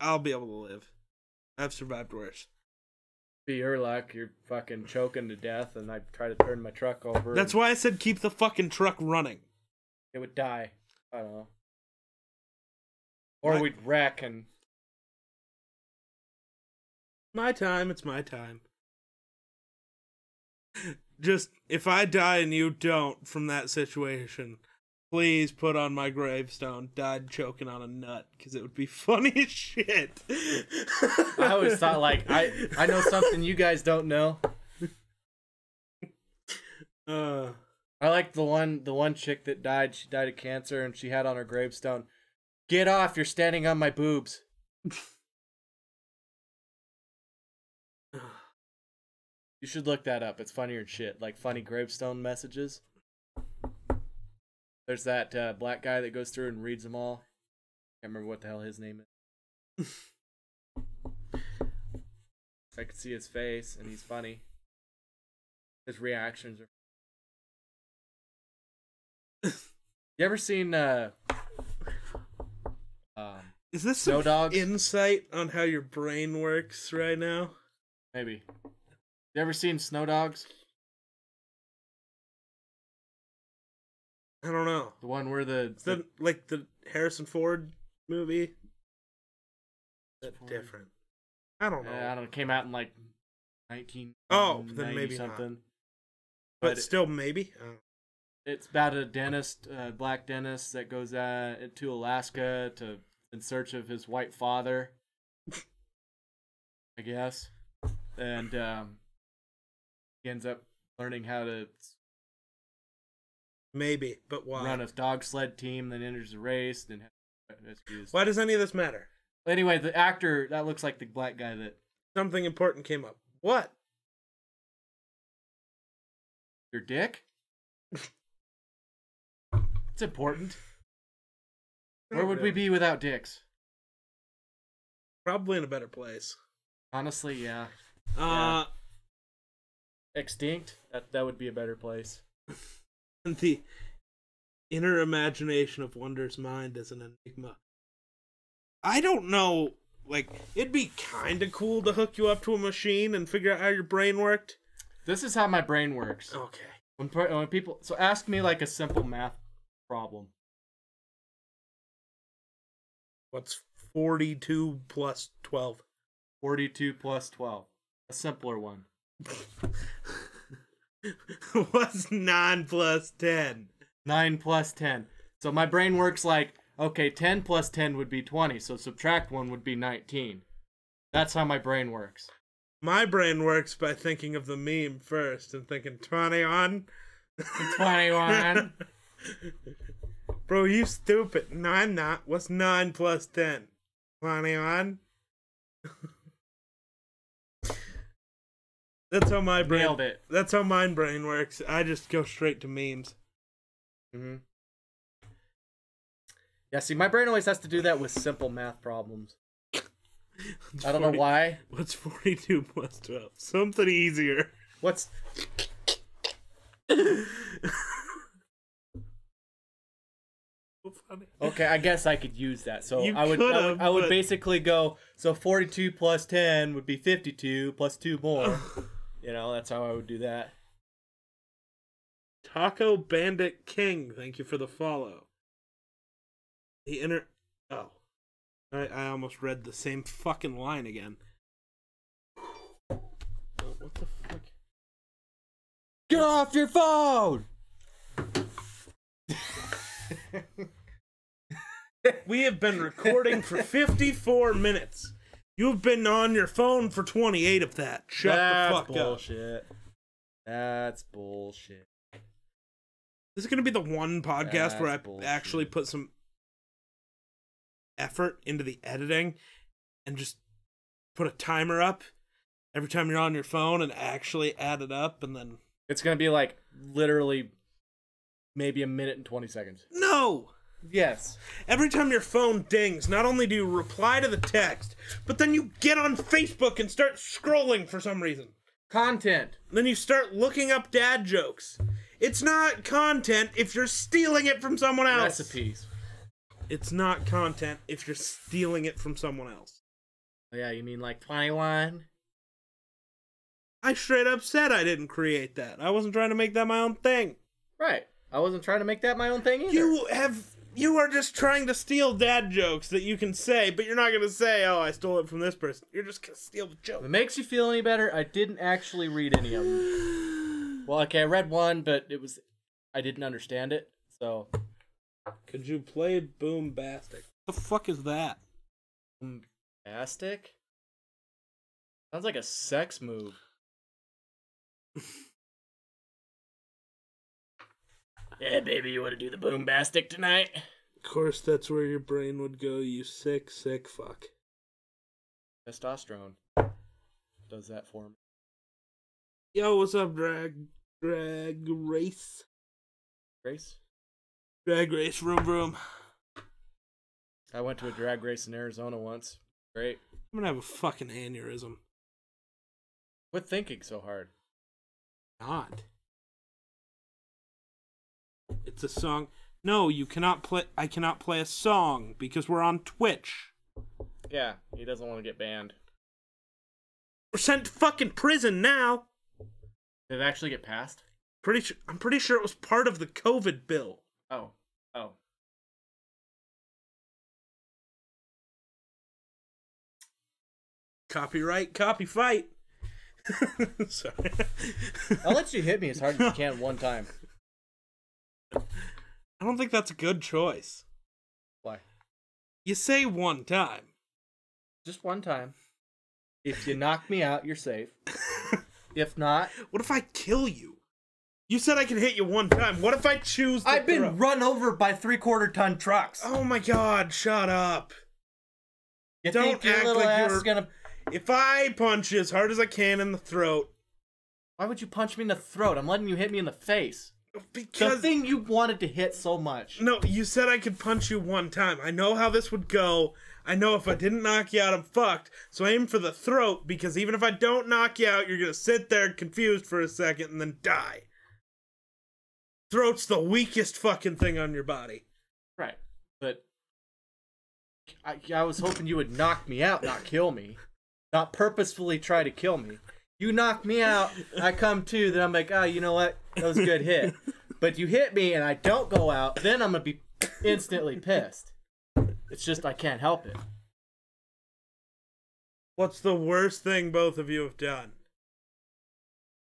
I'll be able to live. I've survived worse. Be your luck. You're fucking choking to death, and I try to turn my truck over. That's why I said keep the fucking truck running. It would die. I don't know. Or we'd wreck and... My time, it's my time. Just, if I die and you don't from that situation, please put on my gravestone, died choking on a nut, because it would be funny as shit. I always thought, like, I know something you guys don't know. I like the one chick that died. She died of cancer, and she had on her gravestone, "Get off! You're standing on my boobs." You should look that up. It's funnier than shit. Like funny gravestone messages. There's that black guy that goes through and reads them all. Can't remember what the hell his name is. I can see his face, and he's funny. His reactions are. You ever seen is this Snow some Dogs? Insight on how your brain works right now? Maybe. You ever seen Snow Dogs? I don't know. The one where like the Harrison Ford movie? That's different. I don't know. I don't know. It came out in like 1990 then maybe something. Not. But still, maybe. It's about a dentist, black dentist, that goes to Alaska in search of his white father, I guess, and he ends up learning how to maybe, but why? Run a dog sled team, then enters a race, then why does any of this matter? Anyway, the actor that looks like the black guy that something important came up. What? Your dick? It's important. Where would we be without dicks? Probably in a better place. Honestly, yeah. Extinct? That would be a better place. And the inner imagination of Wonder's mind is an enigma. I don't know, like, it'd be kind of cool to hook you up to a machine and figure out how your brain worked. This is how my brain works. Okay. When people... So ask me, like, a simple math problem. What's 42 plus 12? 42 plus 12. A simpler one. What's 9 plus 10? 9 plus 10. So my brain works like, okay, 10 plus 10 would be 20, so subtract 1 would be 19. That's how my brain works. My brain works by thinking of the meme first and thinking 21. 21. Bro, you stupid. No, I'm not. What's 9 plus 10? 21? That's how my brain... Nailed it. That's how my brain works. I just go straight to memes. Mm-hmm. Yeah, see, my brain always has to do that with simple math problems. I don't know why. What's 42 plus 12? Something easier. What's... Funny. Okay, I guess I could use that. So You I would but... basically go, so 42 plus 10 would be 52 plus 2 more. You know, that's how I would do that. Taco Bandit King, thank you for the follow. Oh. I almost read the same fucking line again. Oh, what the fuck? Get off your phone! We have been recording for 54 minutes. You've been on your phone for 28 of that. Shut the fuck bullshit. up. That's bullshit. This is going to be the one podcast where I actually put some effort into the editing and just put a timer up every time you're on your phone and actually add it up, and then... It's going to be like literally maybe a minute and 20 seconds. No! Yes. Every time your phone dings, not only do you reply to the text, but then you get on Facebook and start scrolling for some reason. Content. Then you start looking up dad jokes. It's not content if you're stealing it from someone else. Recipes. It's not content if you're stealing it from someone else. Oh, yeah, you mean like 21? I straight up said I didn't create that. I wasn't trying to make that my own thing. Right. I wasn't trying to make that my own thing either. You are just trying to steal dad jokes that you can say, but you're not going to say, oh, I stole it from this person. You're just going to steal the joke. If it makes you feel any better, I didn't actually read any of them. Well, okay, I read one, but I didn't understand it, so. Could you play Boombastic? What the fuck is that? Boombastic? Sounds like a sex move. Yeah, baby, you want to do the Boombastic tonight? Of course, that's where your brain would go, you sick, sick fuck. Testosterone does that for me. Yo, what's up, drag race? Grace? Drag race, vroom vroom. I went to a drag race in Arizona once. Great. I'm gonna have a fucking aneurysm. Quit thinking so hard. Not. It's a song. No, you cannot play. I cannot play a song because we're on Twitch. Yeah, he doesn't want to get banned. We're sent to fucking prison now. Did it actually get passed? I'm pretty sure it was part of the COVID bill. Oh. Copyright, copy fight. Sorry. I'll let you hit me as hard as you can one time. I don't think that's a good choice. Why? You say one time. Just one time. If you knock me out, you're safe. If not... What if I kill you? You said I could hit you one time. What if I choose to I've been run over by 3/4-ton trucks. Oh my god, shut up. You Don't think your act little like ass you're... is gonna... If I punch you as hard as I can in the throat... Why would you punch me in the throat? I'm letting you hit me in the face. Because... The thing you wanted to hit so much. No, you said I could punch you one time. I know how this would go. I know if I didn't knock you out, I'm fucked. So I aim for the throat, because even if I don't knock you out, you're gonna sit there confused for a second and then die. Throat's the weakest fucking thing on your body. Right. But... I was hoping you would knock me out, not kill me. Not purposefully try to kill me. You knock me out, I come to, then I'm like, oh, you know what? That was a good hit. But you hit me and I don't go out, then I'm going to be instantly pissed. It's just I can't help it. What's the worst thing both of you have done?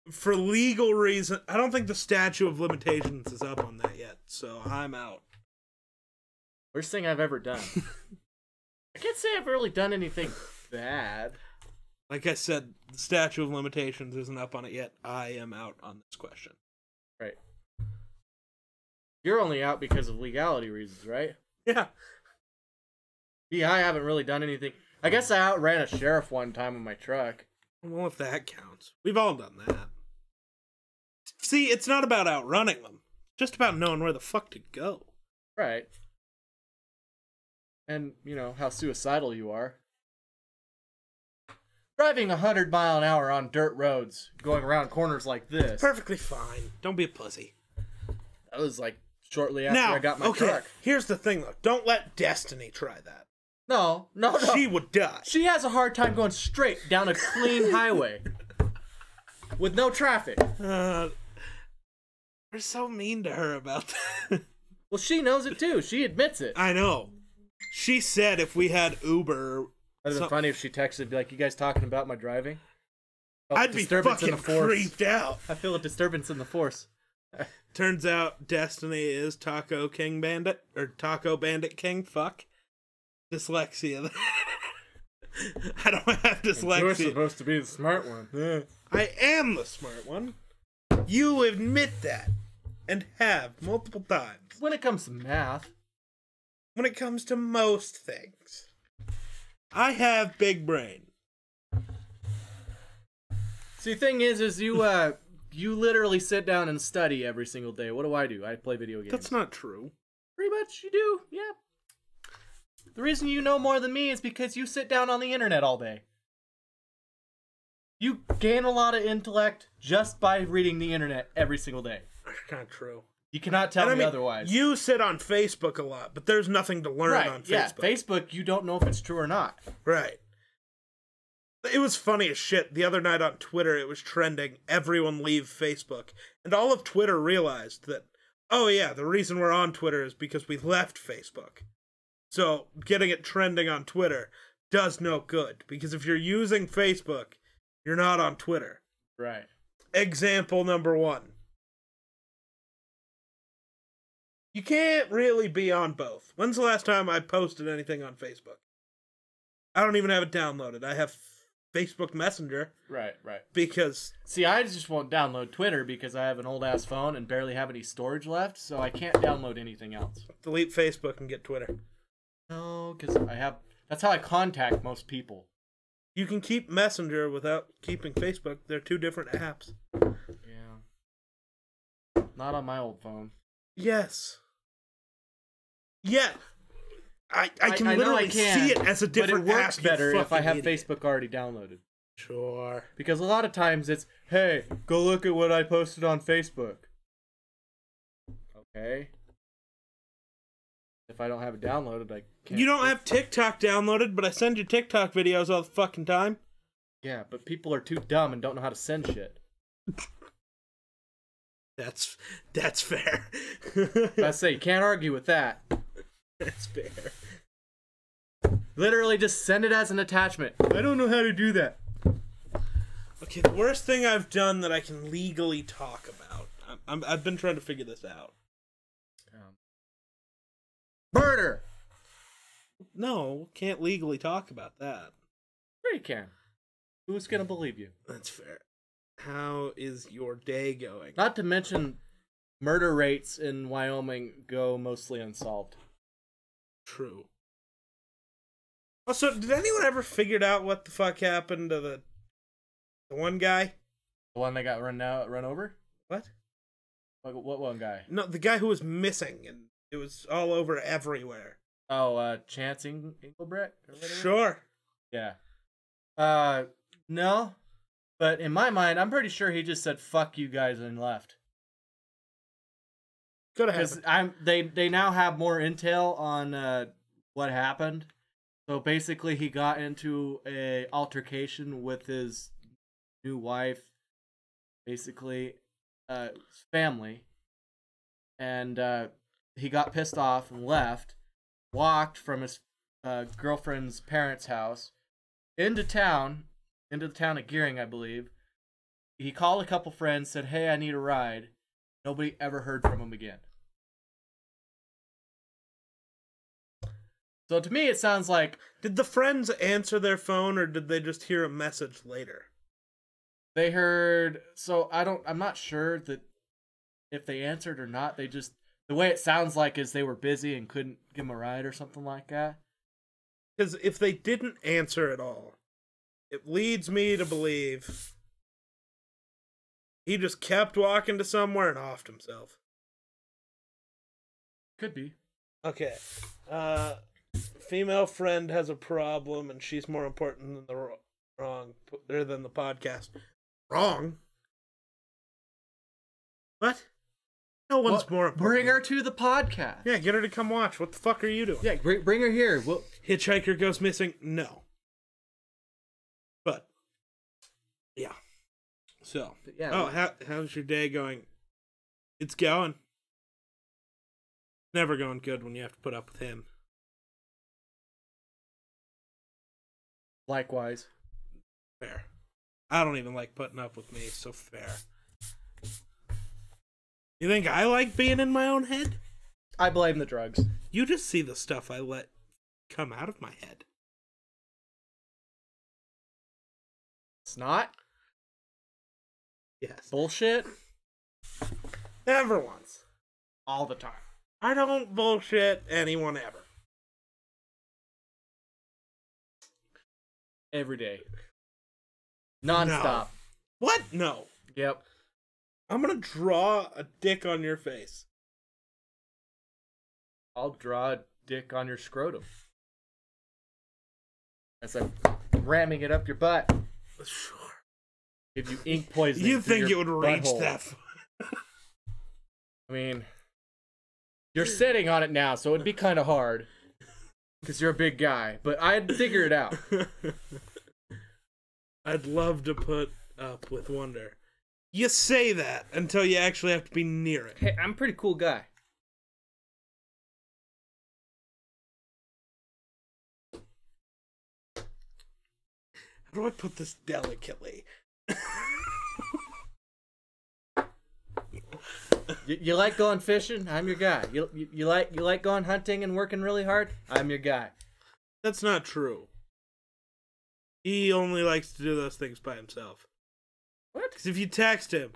For legal reason, I don't think the statute of limitations is up on that yet, so I'm out. Worst thing I've ever done. I can't say I've really done anything bad. Like I said, the statute of limitations isn't up on it yet. I am out on this question. Right. You're only out because of legality reasons, right? Yeah. Yeah, I haven't really done anything. I guess I outran a sheriff one time in my truck. Well, if that counts. We've all done that. See, it's not about outrunning them. It's just about knowing where the fuck to go. Right. And, you know, how suicidal you are. Driving 100 mile an hour on dirt roads, going around corners like this. Perfectly fine. Don't be a pussy. That was like shortly after I got my truck. Here's the thing though. Don't let Destiny try that. No. She would die. She has a hard time going straight down a clean highway. With no traffic. We're so mean to her about that. Well, she knows it too. She admits it. I know. She said if we had Uber... It'd have been funny if she texted, be like, you guys talking about my driving? I'd be fucking creeped out. I feel a disturbance in the force. Turns out Destiny is Taco King Bandit, or Taco Bandit King, fuck. Dyslexia. I don't have dyslexia. You're supposed to be the smart one. Yeah. I am the smart one. You admit that. And have multiple times. When it comes to math. When it comes to most things. I have big brain. See, the thing is you literally sit down and study every single day. What do? I play video games. That's not true. Pretty much you do, yeah. The reason you know more than me is because you sit down on the internet all day. You gain a lot of intellect just by reading the internet every single day. That's not true. You cannot tell me otherwise. You sit on Facebook a lot, but there's nothing to learn on Facebook. Yeah, Facebook, you don't know if it's true or not. Right. It was funny as shit. The other night on Twitter, it was trending, everyone leave Facebook. And all of Twitter realized that, oh yeah, the reason we're on Twitter is because we left Facebook. So getting it trending on Twitter does no good. Because if you're using Facebook, you're not on Twitter. Right. Example number 1. You can't really be on both. When's the last time I posted anything on Facebook? I don't even have it downloaded. I have Facebook Messenger. Right. Because... See, I just won't download Twitter because I have an old-ass phone and barely have any storage left, so I can't download anything else. delete Facebook and get Twitter. No, because I have... That's how I contact most people. You can keep Messenger without keeping Facebook. They're 2 different apps. Yeah. Not on my old phone. Yes. Yeah. I can literally see it as a different but it works app, better if I have idiot. Facebook already downloaded. Sure. Because a lot of times it's, hey, go look at what I posted on Facebook. Okay. If I don't have it downloaded, I can't. You don't have TikTok downloaded, but I send you TikTok videos all the fucking time. Yeah, but people are too dumb and don't know how to send shit. That's fair. I say, you can't argue with that. That's fair. Literally just send it as an attachment. I don't know how to do that. Okay, the worst thing I've done that I can legally talk about. I've been trying to figure this out. Murder! No, can't legally talk about that. Sure you can. Who's gonna believe you? That's fair. How is your day going? Not to mention, murder rates in Wyoming go mostly unsolved. True. Also, did anyone ever figure out what the fuck happened to the one guy? The one that got run over? What? What one guy? No, the guy who was missing, and it was all over everywhere. Oh, Chance Engelbrecht? Or whatever? Sure. Yeah. No. But in my mind, I'm pretty sure he just said, fuck you guys, and left. Could have Because happened. they now have more intel on what happened. So basically, he got into a altercation with his new wife, basically, family, and he got pissed off and left, walked from his girlfriend's parents' house into the town of Gearing, I believe. He called a couple friends, said, hey, I need a ride. Nobody ever heard from him again. So to me, it sounds like... Did the friends answer their phone, or did they just hear a message later? They heard... So I'm not sure that if they answered or not. They just... The way it sounds like is they were busy and couldn't give him a ride or something like that. Because if they didn't answer at all, it leads me to believe he just kept walking to somewhere and offed himself. Could be. Okay. Female friend has a problem, and she's more important than than the podcast. Wrong? What? No one's more important. Bring her to the podcast. Yeah, get her to come watch. What the fuck are you doing? Yeah, bring her here. Hitchhiker goes missing? No. But, yeah. So, yeah. Oh, how's your day going? It's going. Never going good when you have to put up with him. Likewise. Fair. I don't even like putting up with me, so fair. You think I like being in my own head? I blame the drugs. You just see the stuff I let come out of my head. It's not? Yes. Bullshit? Never once. All the time. I don't bullshit anyone ever. Every day. Non-stop. No. What? No. Yep. I'm gonna draw a dick on your face. I'll draw a dick on your scrotum. As I'm ramming it up your butt. Sure. Give you ink poisoning. You think it would reach butthole. that far? I mean, you're sitting on it now, so it'd be kind of hard. Because you're a big guy. But I'd figure it out. I'd love to put up with wonder. You say that until you actually have to be near it. Hey, I'm a pretty cool guy. How do I put this delicately? You like going fishing? I'm your guy. You like going hunting and working really hard? I'm your guy. That's not true. He only likes to do those things by himself. What? Because if you text him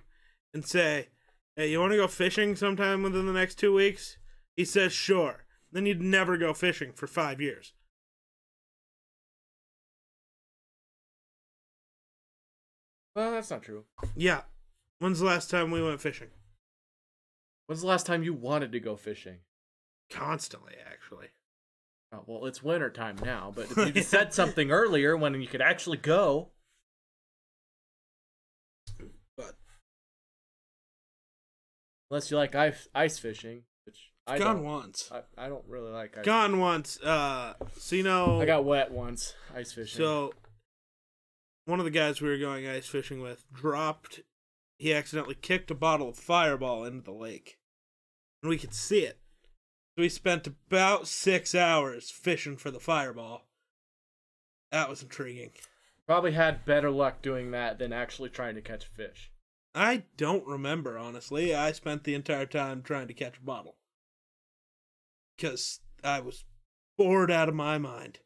and say, hey, you want to go fishing sometime within the next 2 weeks? He says, sure. Then you'd never go fishing for 5 years. Well, that's not true. Yeah. When's the last time we went fishing? When's the last time you wanted to go fishing? Constantly, actually. Oh, well, it's winter time now, but if you just said something earlier when you could actually go. But unless you like ice fishing, which I gone don't. once. I don't really like ice Gone fishing. once. So you know, I got wet once ice fishing. So one of the guys we were going ice fishing with dropped. He accidentally kicked a bottle of Fireball into the lake, and we could see it. So we spent about 6 hours fishing for the Fireball. That was intriguing. Probably had better luck doing that than actually trying to catch a fish. I don't remember, honestly. I spent the entire time trying to catch a bottle. Because I was bored out of my mind.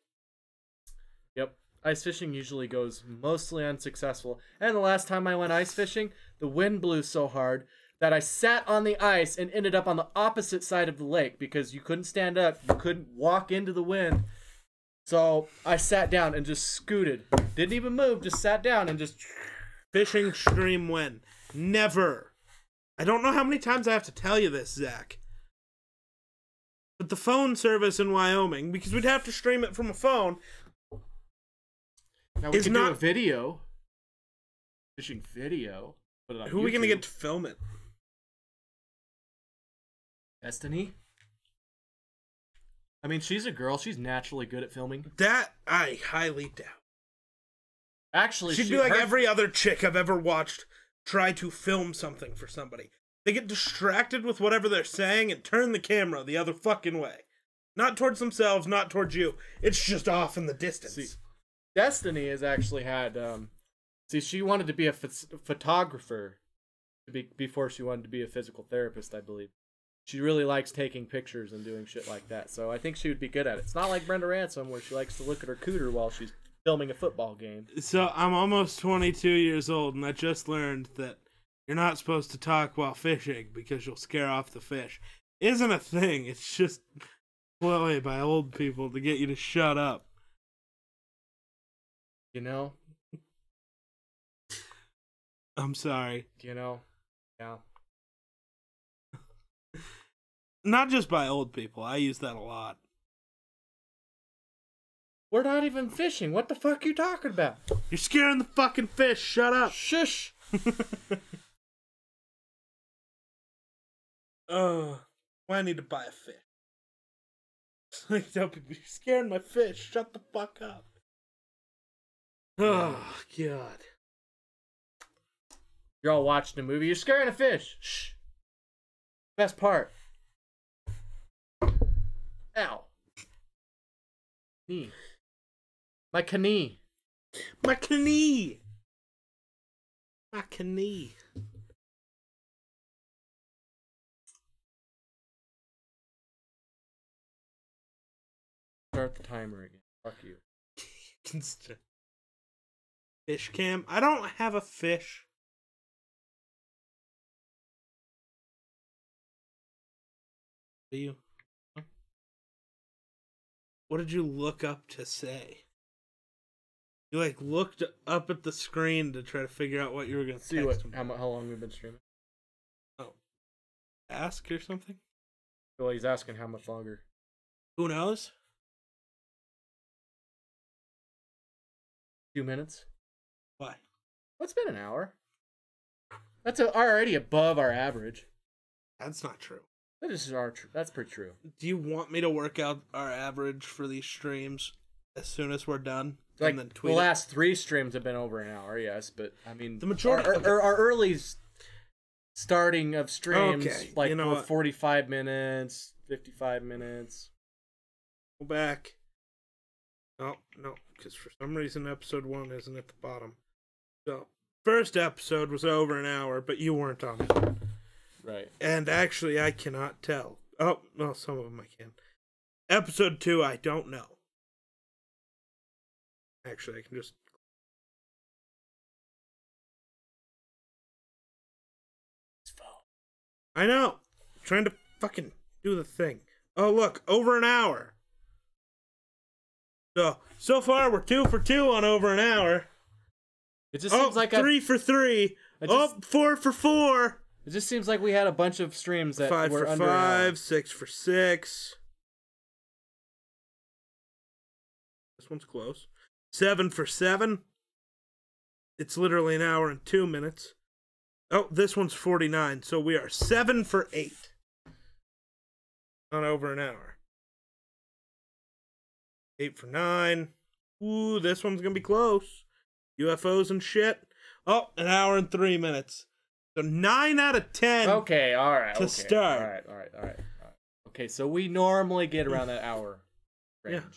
Yep. Ice fishing usually goes mostly unsuccessful. And the last time I went ice fishing, the wind blew so hard that I sat on the ice and ended up on the opposite side of the lake because you couldn't stand up, you couldn't walk into the wind. So I sat down and just scooted. Didn't even move, just sat down and just... Fishing stream when? Never. I don't know how many times I have to tell you this, Zach. But the phone service in Wyoming, because we'd have to stream it from a phone... Now we It's can not- do a video. Fishing video. Put it on Who are we going to YouTube. get to film it? Destiny? I mean, she's a girl. She's naturally good at filming. That, I highly doubt. Actually, She'd be like every other chick I've ever watched try to film something for somebody. They get distracted with whatever they're saying and turn the camera the other fucking way. Not towards themselves, not towards you. It's just off in the distance. See, Destiny has actually had... she wanted to be a photographer before she wanted to be a physical therapist, I believe. She really likes taking pictures and doing shit like that, so I think she would be good at it. It's not like Brenda Ransom, where she likes to look at her cooter while she's filming a football game. So I'm almost 22 years old, and I just learned that you're not supposed to talk while fishing because you'll scare off the fish. Isn't a thing. It's just ploy by old people to get you to shut up. You know? I'm sorry. You know? Yeah. Not just by old people. I use that a lot. We're not even fishing. What the fuck are you talking about? You're scaring the fucking fish. Shut up. Shush! Why I need to buy a fish? Like, tell people, you're scaring my fish. Shut the fuck up. Oh, God. You're all watching a movie. You're scaring a fish. Shh. Best part. Ow. Knee. My knee. My knee. My knee. Start the timer again. Fuck you. Fish cam. I don't have a fish. Do you? Huh? What did you look up to say? You like looked up at the screen to try to figure out what you were gonna See text what him. how long we've been streaming. Oh, ask or something? Well, he's asking how much longer. Who knows? 2 minutes. Why? Well, it's been an hour. That's already above our average. That's not true. That's pretty true. Do you want me to work out our average for these streams as soon as we're done. Like, and then the tweet it. last 3 streams have been over an hour, yes, but I mean, The majority- our early starting of streams, Okay, like, you know were what? 45 minutes, 55 minutes. Go back. Oh, no, because for some reason episode 1 isn't at the bottom. So, first episode was over an hour, but you weren't on it. Right. And actually, I cannot tell. Oh, no, some of them I can. Episode 2, I don't know. Actually, I can just... I know. I'm trying to fucking do the thing. Oh, look, over an hour. So far, we're 2 for 2 on over an hour. It just seems like 3 for 3. Just- 4 for 4. it just seems like we had a bunch of streams that 5 were for under an hour. 5. 6 for 6. This one's close. 7 for 7. It's literally an hour and 2 minutes. Oh, this one's 49. So we are 7 for 8 on over an hour. 8 for 9. Ooh, this one's gonna be close. UFOs and shit. Oh, an hour and 3 minutes. So 9 out of 10. Okay, all right. To start. All right. Okay, so we normally get around that hour range. Yeah.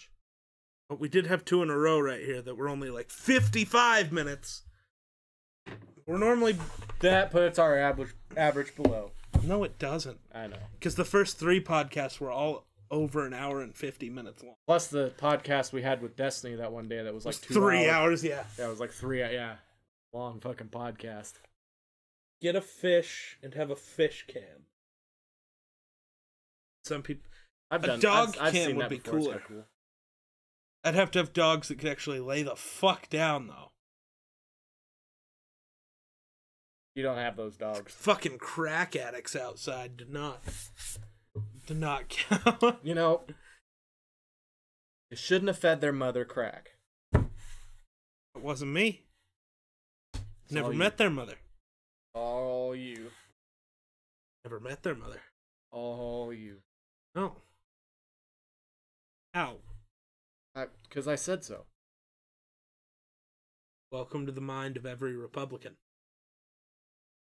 But we did have 2 in a row right here that were only like 55 minutes. We're normally... That puts our average below. No, it doesn't. I know. Because the first 3 podcasts were all over an hour and 50 minutes long. Plus the podcast we had with Destiny that one day that was like 2 3 hours, yeah. Yeah, it was like 3, yeah. Long fucking podcast. Get a fish and have a fish cam. Some people... I've dog I've cam seen would that be before. It's cooler. kinda cool. I'd have to have dogs that could actually lay the fuck down, though. You don't have those dogs. Fucking crack addicts outside do not count. You know, they shouldn't have fed their mother crack. It wasn't me. Never all met their mother. All you. Never met their mother. All you. No. Ow. Because I said so. Welcome to the mind of every Republican.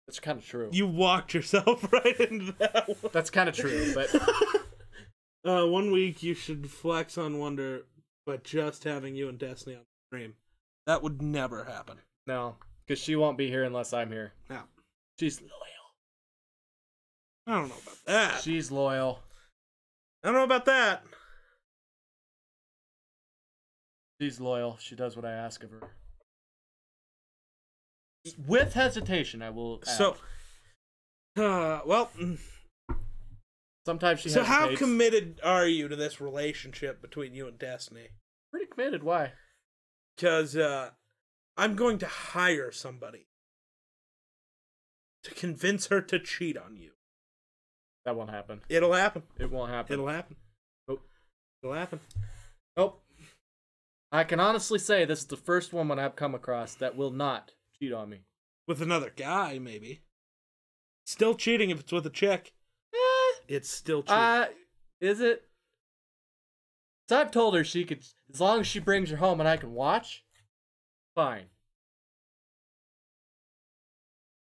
That's kind of true. You walked yourself right into that one. That's kind of true, but 1 week you should flex on Wonder, but just having you and Destiny on the stream. That would never happen. no, because she won't be here unless I'm here. No. She's loyal. I don't know about that. She's loyal. I don't know about that. She's loyal. She does what I ask of her. With hesitation, I will add. So, well, Sometimes she so hesitates. how committed are you to this relationship between you and Destiny? Pretty committed. Why? Because I'm going to hire somebody to convince her to cheat on you. That won't happen. It'll happen. It won't happen. It'll happen. Nope. It'll happen. Nope. I can honestly say this is the first woman I've come across that will not cheat on me. With another guy, maybe. Still cheating if it's with a chick. It's still cheating. Is it? So I've told her she could, as long as she brings her home and I can watch, fine.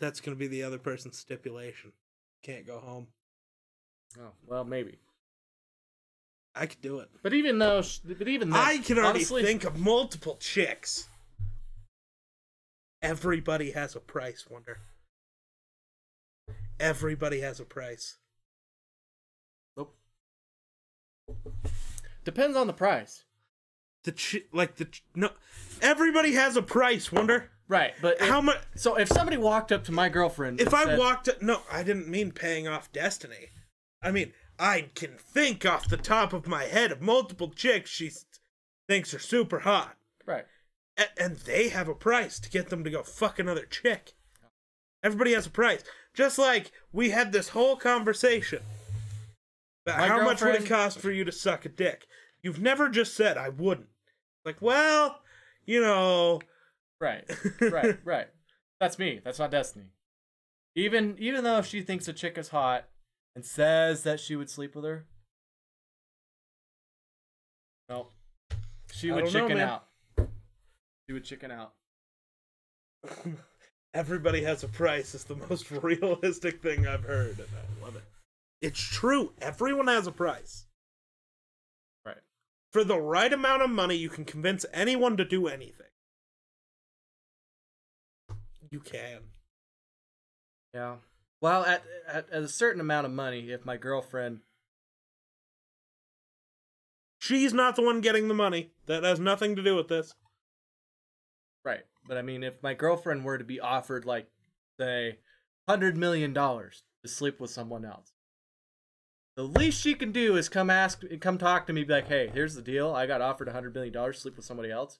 That's going to be the other person's stipulation. Can't go home. Oh, well, maybe. I could do it. But even then, I can already honestly, think of multiple chicks. Everybody has a price, Wonder. Everybody has a price. Nope. Depends on the price. No, everybody has a price, Wonder. Right, but How much? So if somebody walked up to my girlfriend, If and I said, walked up, no, I didn't mean paying off Destiny. I mean, I can think off the top of my head of multiple chicks she thinks are super hot. right, And they have a price to get them to go fuck another chick. Everybody has a price. Just like we had this whole conversation about My how much would it girlfriend- cost for you to suck a dick. You've never just said, I wouldn't. Like, well, you know. right. That's me. That's not Destiny. Even though if she thinks a chick is hot and says that she would sleep with her, no, She I would don't know, chicken man. out. She would chicken out. Everybody has a price is the most realistic thing I've heard, and I love it. It's true. Everyone has a price. Right. For the right amount of money, you can convince anyone to do anything. You can. Yeah. Well, at a certain amount of money, if my girlfriend... She's not the one getting the money. That has nothing to do with this. Right. But I mean, if my girlfriend were to be offered, like, say, $100 million to sleep with someone else, the least she can do is come talk to me, be like, hey, here's the deal. I got offered $100 million to sleep with somebody else.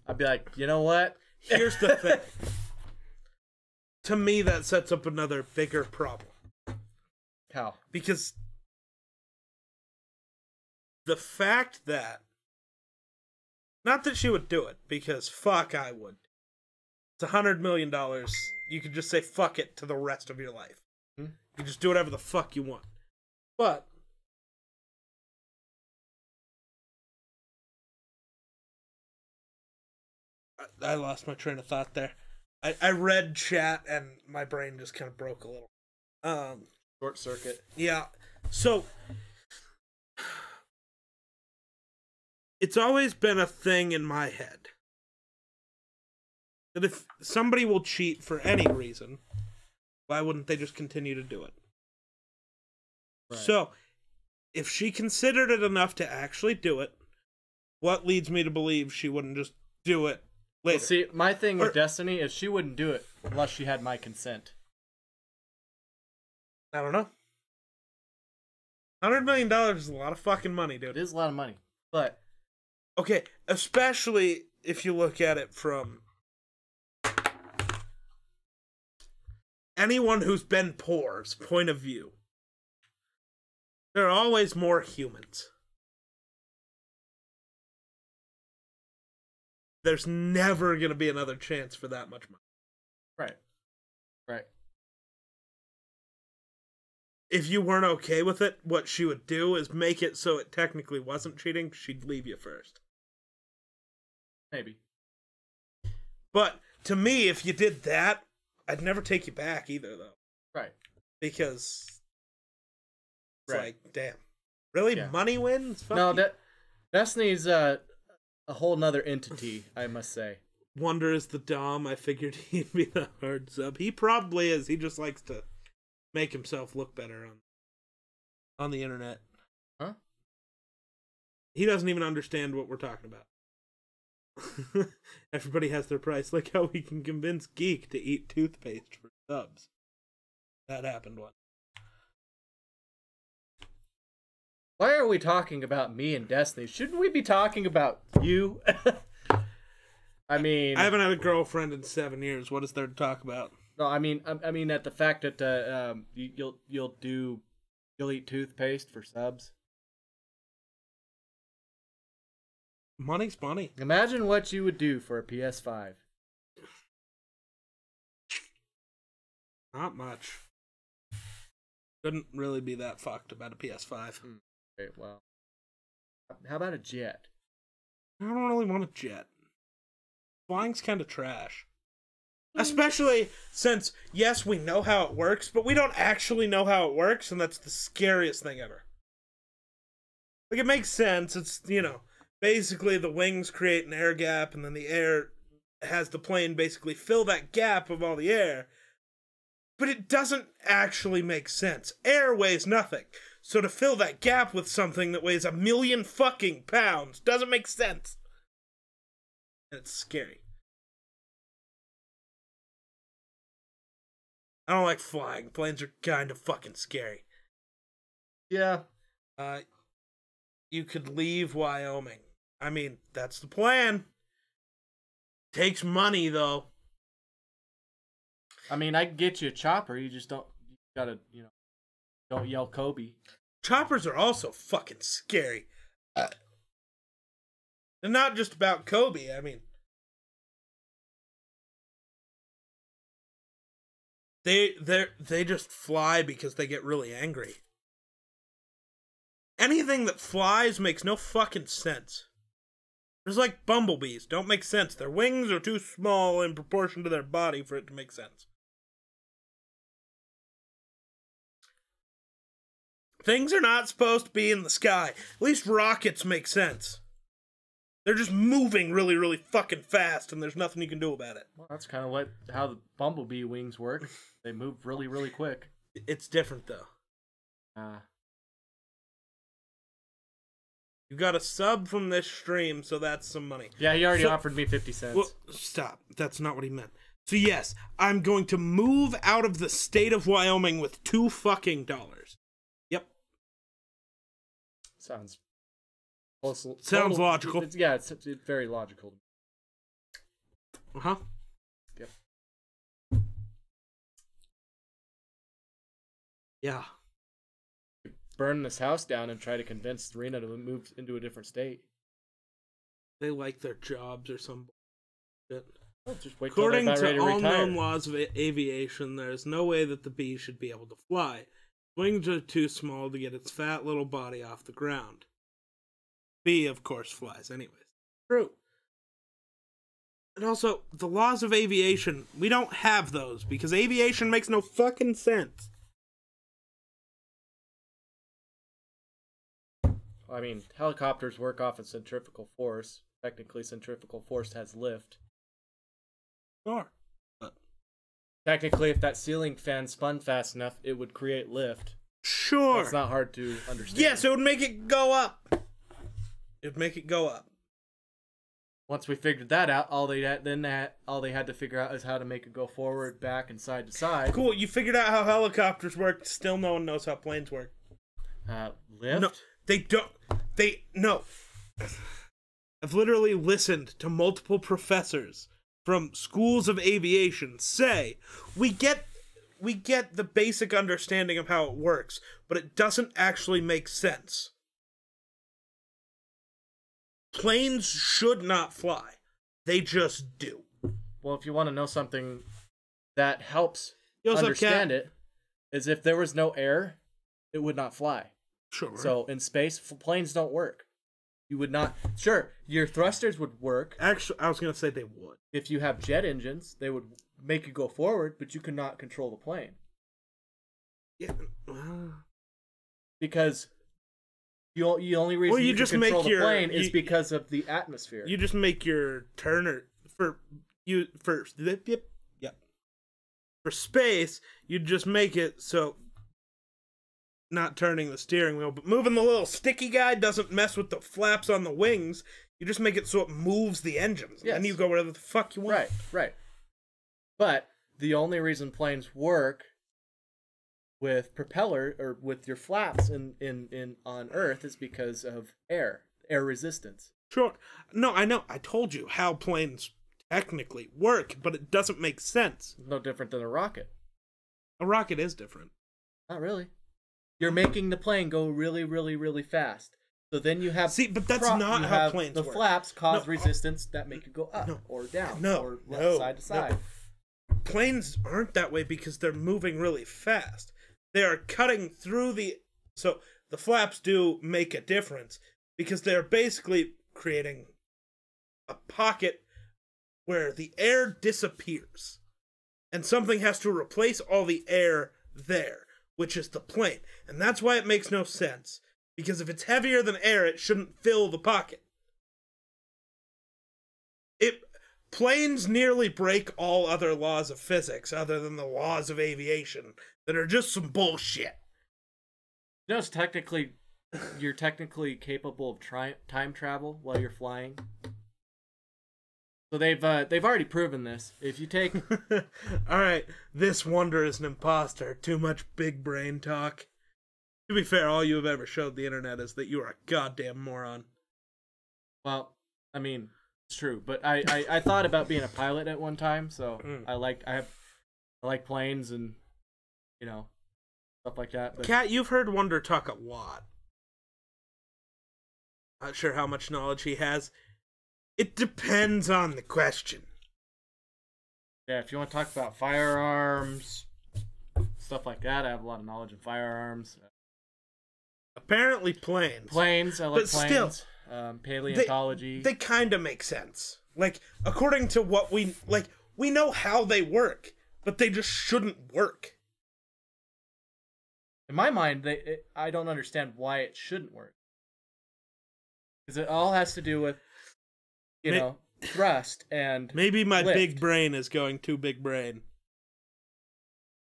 I'd be like, you know what? Here's the thing. To me, that sets up another bigger problem. How? Because the fact that, not that she would do it, because fuck, I would. It's $100 million. You could just say fuck it to the rest of your life. You just do whatever the fuck you want. But I lost my train of thought there. I read chat and my brain just kind of broke a little. Short circuit. Yeah. So it's always been a thing in my head that if somebody will cheat for any reason, why wouldn't they just continue to do it? Right. So, if she considered it enough to actually do it, what leads me to believe she wouldn't just do it later? Well, see, my thing with Destiny is she wouldn't do it unless she had my consent. I don't know. $100 million is a lot of fucking money, dude. It is a lot of money, but... Okay, especially if you look at it from anyone who's been poor's point of view. There are always more humans. There's never going to be another chance for that much money. Right. Right. If you weren't okay with it, what she would do is make it so it technically wasn't cheating. She'd leave you first. Maybe. But to me, if you did that, I'd never take you back either, though. Right. Because it's right. like, damn. Really? Yeah. Money wins? Fuck no, you. Destiny's a whole nother entity, I must say. Wonder is the Dom. I figured he'd be the hard sub. He probably is. He just likes to make himself look better on the internet. Huh? He doesn't even understand what we're talking about. Everybody has their price. Like how we can convince Geek to eat toothpaste for subs. That happened once. Why are we talking about me and Destiny? Shouldn't we be talking about you? I mean, I haven't had a girlfriend in 7 years. What is there to talk about? No, I mean at the fact that you'll eat toothpaste for subs. Money's money. Imagine what you would do for a PS5. Not much. Couldn't really be that fucked about a PS5. Okay, well, how about a jet? I don't really want a jet. Flying's kind of trash. Especially since, yes, we know how it works, but we don't actually know how it works, and that's the scariest thing ever. Like, it makes sense. It's, basically the wings create an air gap, and then the air has the plane basically fill that gap of all the air. But it doesn't actually make sense. Air weighs nothing. So to fill that gap with something that weighs 1,000,000 fucking pounds doesn't make sense. And it's scary. I don't like flying. Planes are kind of fucking scary. Yeah. You could leave Wyoming. I mean, that's the plan. Takes money, though. I mean, I can get you a chopper. You just don't yell Kobe. Choppers are also fucking scary. And not just about Kobe. I mean, they just fly because they get really angry. anything that flies makes no fucking sense. Just like bumblebees, don't make sense. Their wings are too small in proportion to their body for it to make sense. Things are not supposed to be in the sky. At least rockets make sense. They're just moving really, really fucking fast, and there's nothing you can do about it. Well, that's kind of how the bumblebee wings work. They move really, really quick. It's different, though. You got a sub from this stream, so that's some money. Yeah, he already offered me 50 cents. Well, stop. That's not what he meant. So yes, I'm going to move out of the state of Wyoming with $2 fucking. Yep. Sounds logical. It's very logical. Uh-huh. Yep. Yeah. Burn this house down and try to convince Rena to move into a different state. They like their jobs or some shit. Oh, just wait till they're about ready to retire. According to all known laws of aviation, there is no way that the bee should be able to fly. Wings are too small to get its fat little body off the ground. Bee, of course, flies anyways. True. And also, the laws of aviation, we don't have those, because aviation makes no fucking sense. I mean, helicopters work off of centrifugal force. Technically, centrifugal force has lift. Sure. Technically, if that ceiling fan spun fast enough, it would create lift. Sure. It's not hard to understand. Yes, it would make it go up. It would make it go up. Once we figured that out, all they had to figure out is how to make it go forward, back, and side to side. Cool. You figured out how helicopters work. Still, no one knows how planes work. Lift? No, they don't. No. I've literally listened to multiple professors from schools of aviation say, we get the basic understanding of how it works, but it doesn't actually make sense. Planes should not fly. They just do. Well, if you want to know something that helps Yo, understand it, is if there was no air, it would not fly. Sure. So in space, planes don't work. You would not. Sure, your thrusters would work. Actually, I was going to say they would. If you have jet engines, they would make you go forward, but you cannot control the plane. Yeah. Because the only reason you can control the plane is because of the atmosphere. You just make your turner for space. You just make it so not turning the steering wheel, but moving the little sticky guy doesn't mess with the flaps on the wings. You just make it so it moves the engines. Yes. And you go wherever the fuck you want. Right. But the only reason planes work with propeller or with your flaps in on Earth is because of air resistance. Sure. No, I know. I told you how planes technically work, but it doesn't make sense. It's no different than a rocket. A rocket is different. Not really. You're making the plane go really, really, really fast. So then you have... See, but that's not how planes work. The flaps cause resistance that make it go up or down or side to side. Planes aren't that way because they're moving really fast. They are cutting through the... So the flaps do make a difference because they're basically creating a pocket where the air disappears. And something has to replace all the air there, which is the plane. And that's why it makes no sense. Because if it's heavier than air, it shouldn't fill the pocket. Planes nearly break all other laws of physics other than the laws of aviation that are just some bullshit. You know, you're technically capable of time travel while you're flying. So they've already proven this. If you take... Alright, this wonder is an imposter. Too much big brain talk. To be fair, all you have ever showed the internet is that you are a goddamn moron. Well, I mean, it's true. But I thought about being a pilot at one time, so I like planes and, you know, stuff like that. But... Kat, you've heard Wonder talk a lot. Not sure how much knowledge he has. It depends on the question. Yeah, if you want to talk about firearms, stuff like that, I have a lot of knowledge in firearms. Apparently planes. Planes, I like But still, planes. Paleontology. They kind of make sense. Like, according to what we know how they work, but they just shouldn't work. In my mind, I don't understand why it shouldn't work. Because it all has to do with, you know, thrust and maybe my lift. big brain is going too big brain.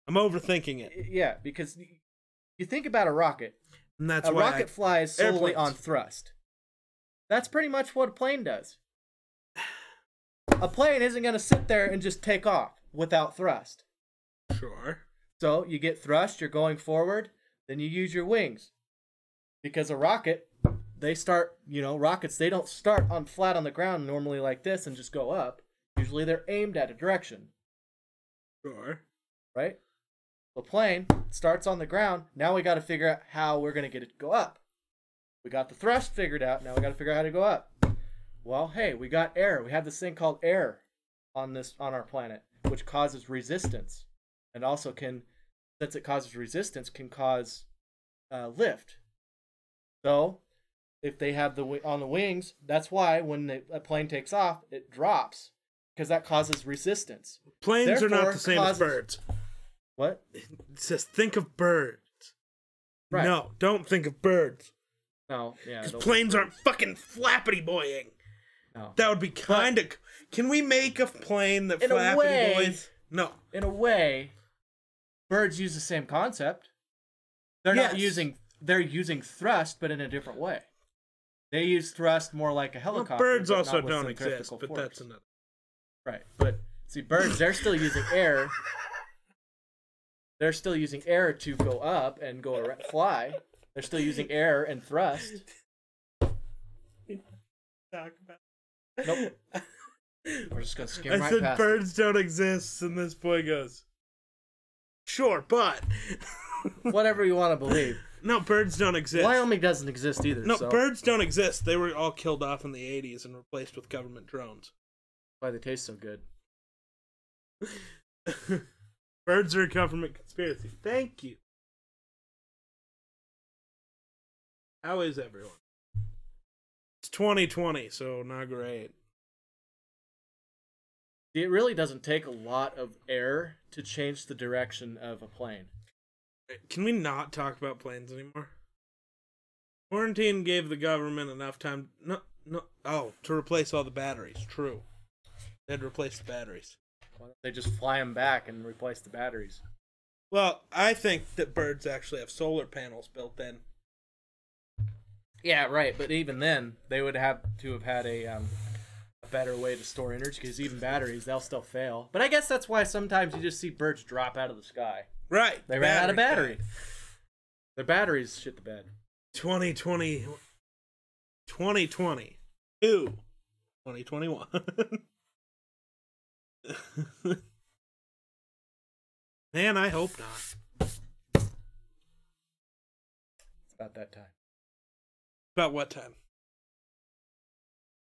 I'm overthinking it. Yeah, because you think about a rocket. And that's a why rocket flies solely airplanes. on thrust. That's pretty much what a plane does. A plane isn't going to sit there and just take off without thrust. Sure. So you get thrust, you're going forward, then you use your wings. Because a rocket, rockets, they don't start on flat on the ground normally like this and just go up. Usually they're aimed at a direction. Sure. Right? The plane starts on the ground. Now we got to figure out how we're going to get it to go up. We got the thrust figured out. Now we got to figure out how to go up. Well, hey, we got air. We have this thing called air on our planet, which causes resistance. And also since it causes resistance, can cause lift. So, if they have on the wings, that's why when a plane takes off, it drops. Because that causes resistance. Planes are not Therefore, the same as birds. What? It says think of birds. Right. No, don't think of birds. No, yeah. Because planes aren't fucking flappity boying. No. That would be kind of... Can we make a plane that In a flappity way- boys? No. In a way, birds use the same concept. They're not they're using thrust, but in a different way. They use thrust more like a helicopter. Well, birds but also not with don't exist, centrifugal but force. that's another... Right, but see, birds, they're still using air. They're still using air to go up and fly. They're still using air and thrust. Talk about... Nope. We're just gonna skim I right said past birds don't exist, and this boy goes, sure, but... whatever you want to believe. No, birds don't exist. Wyoming doesn't exist either. No, so birds don't exist. They were all killed off in the 80s and replaced with government drones. That's why they taste so good. Birds are a government conspiracy. Thank you. How is everyone? It's 2020, so not great. It really doesn't take a lot of air to change the direction of a plane. Can we not talk about planes anymore? Quarantine gave the government enough time... to replace all the batteries. True. They had to replace the batteries. Why don't they just fly them back and replace the batteries? Well, I think that birds actually have solar panels built in. Yeah, right. But even then, they would have to have had a better way to store energy, because even batteries, they'll still fail. But I guess that's why sometimes you just see birds drop out of the sky. Right. They ran out of battery. Their batteries shit the bed. 2020. 2022. 2021. Man, I hope not. It's about that time. About what time?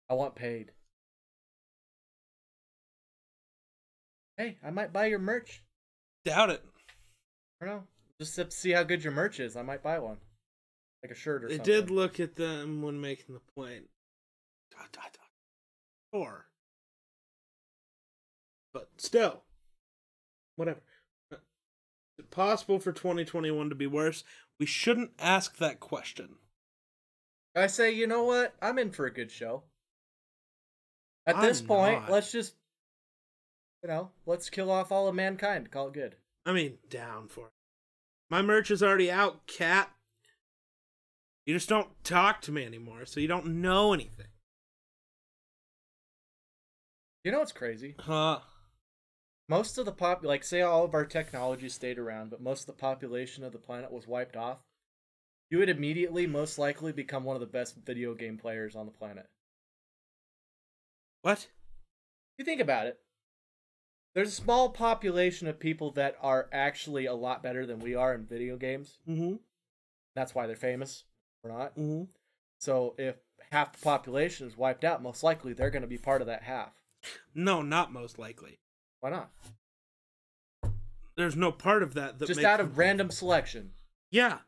I want paid. Hey, I might buy your merch. Doubt it. I don't know. Just to see how good your merch is. I might buy one. Like a shirt or They something. did look at them when making the plane. But still. Whatever. Is it possible for 2021 to be worse? We shouldn't ask that question. I say, you know what? I'm in for a good show. At this I'm point, not. let's just, let's kill off all of mankind. Call it good. I mean, down for it. My merch is already out, cat. You just don't talk to me anymore, so you don't know anything. You know what's crazy? Huh? Most of the say all of our technology stayed around, but most of the population of the planet was wiped off. You would immediately, most likely, become one of the best video game players on the planet. What? You think about it. There's a small population of people that are actually a lot better than we are in video games. Mm-hmm. That's why they're famous. We're not. Mm-hmm. So if half the population is wiped out, most likely they're going to be part of that half. No, not most likely. Why not? There's no part of that Just makes out of them- random selection. Yeah.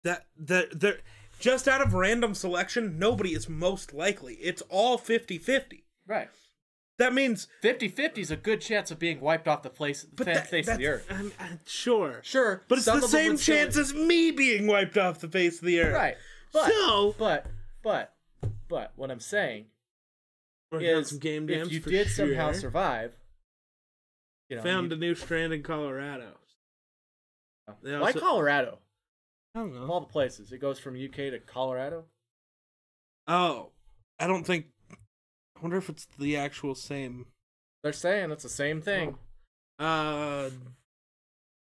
That just out of random selection, nobody is most likely. It's all 50-50. Right. That means 50-50 is a good chance of being wiped off the face of the earth. Sure. Sure. But it's the same chance as me being wiped off the face of the earth. Right. But what I'm saying is, some game if you did somehow survive, found a new strand in Colorado. Why Colorado? I don't know. Of all the places, it goes from UK to Colorado. Oh, I don't think. I wonder if it's the actual same. They're saying it's the same thing.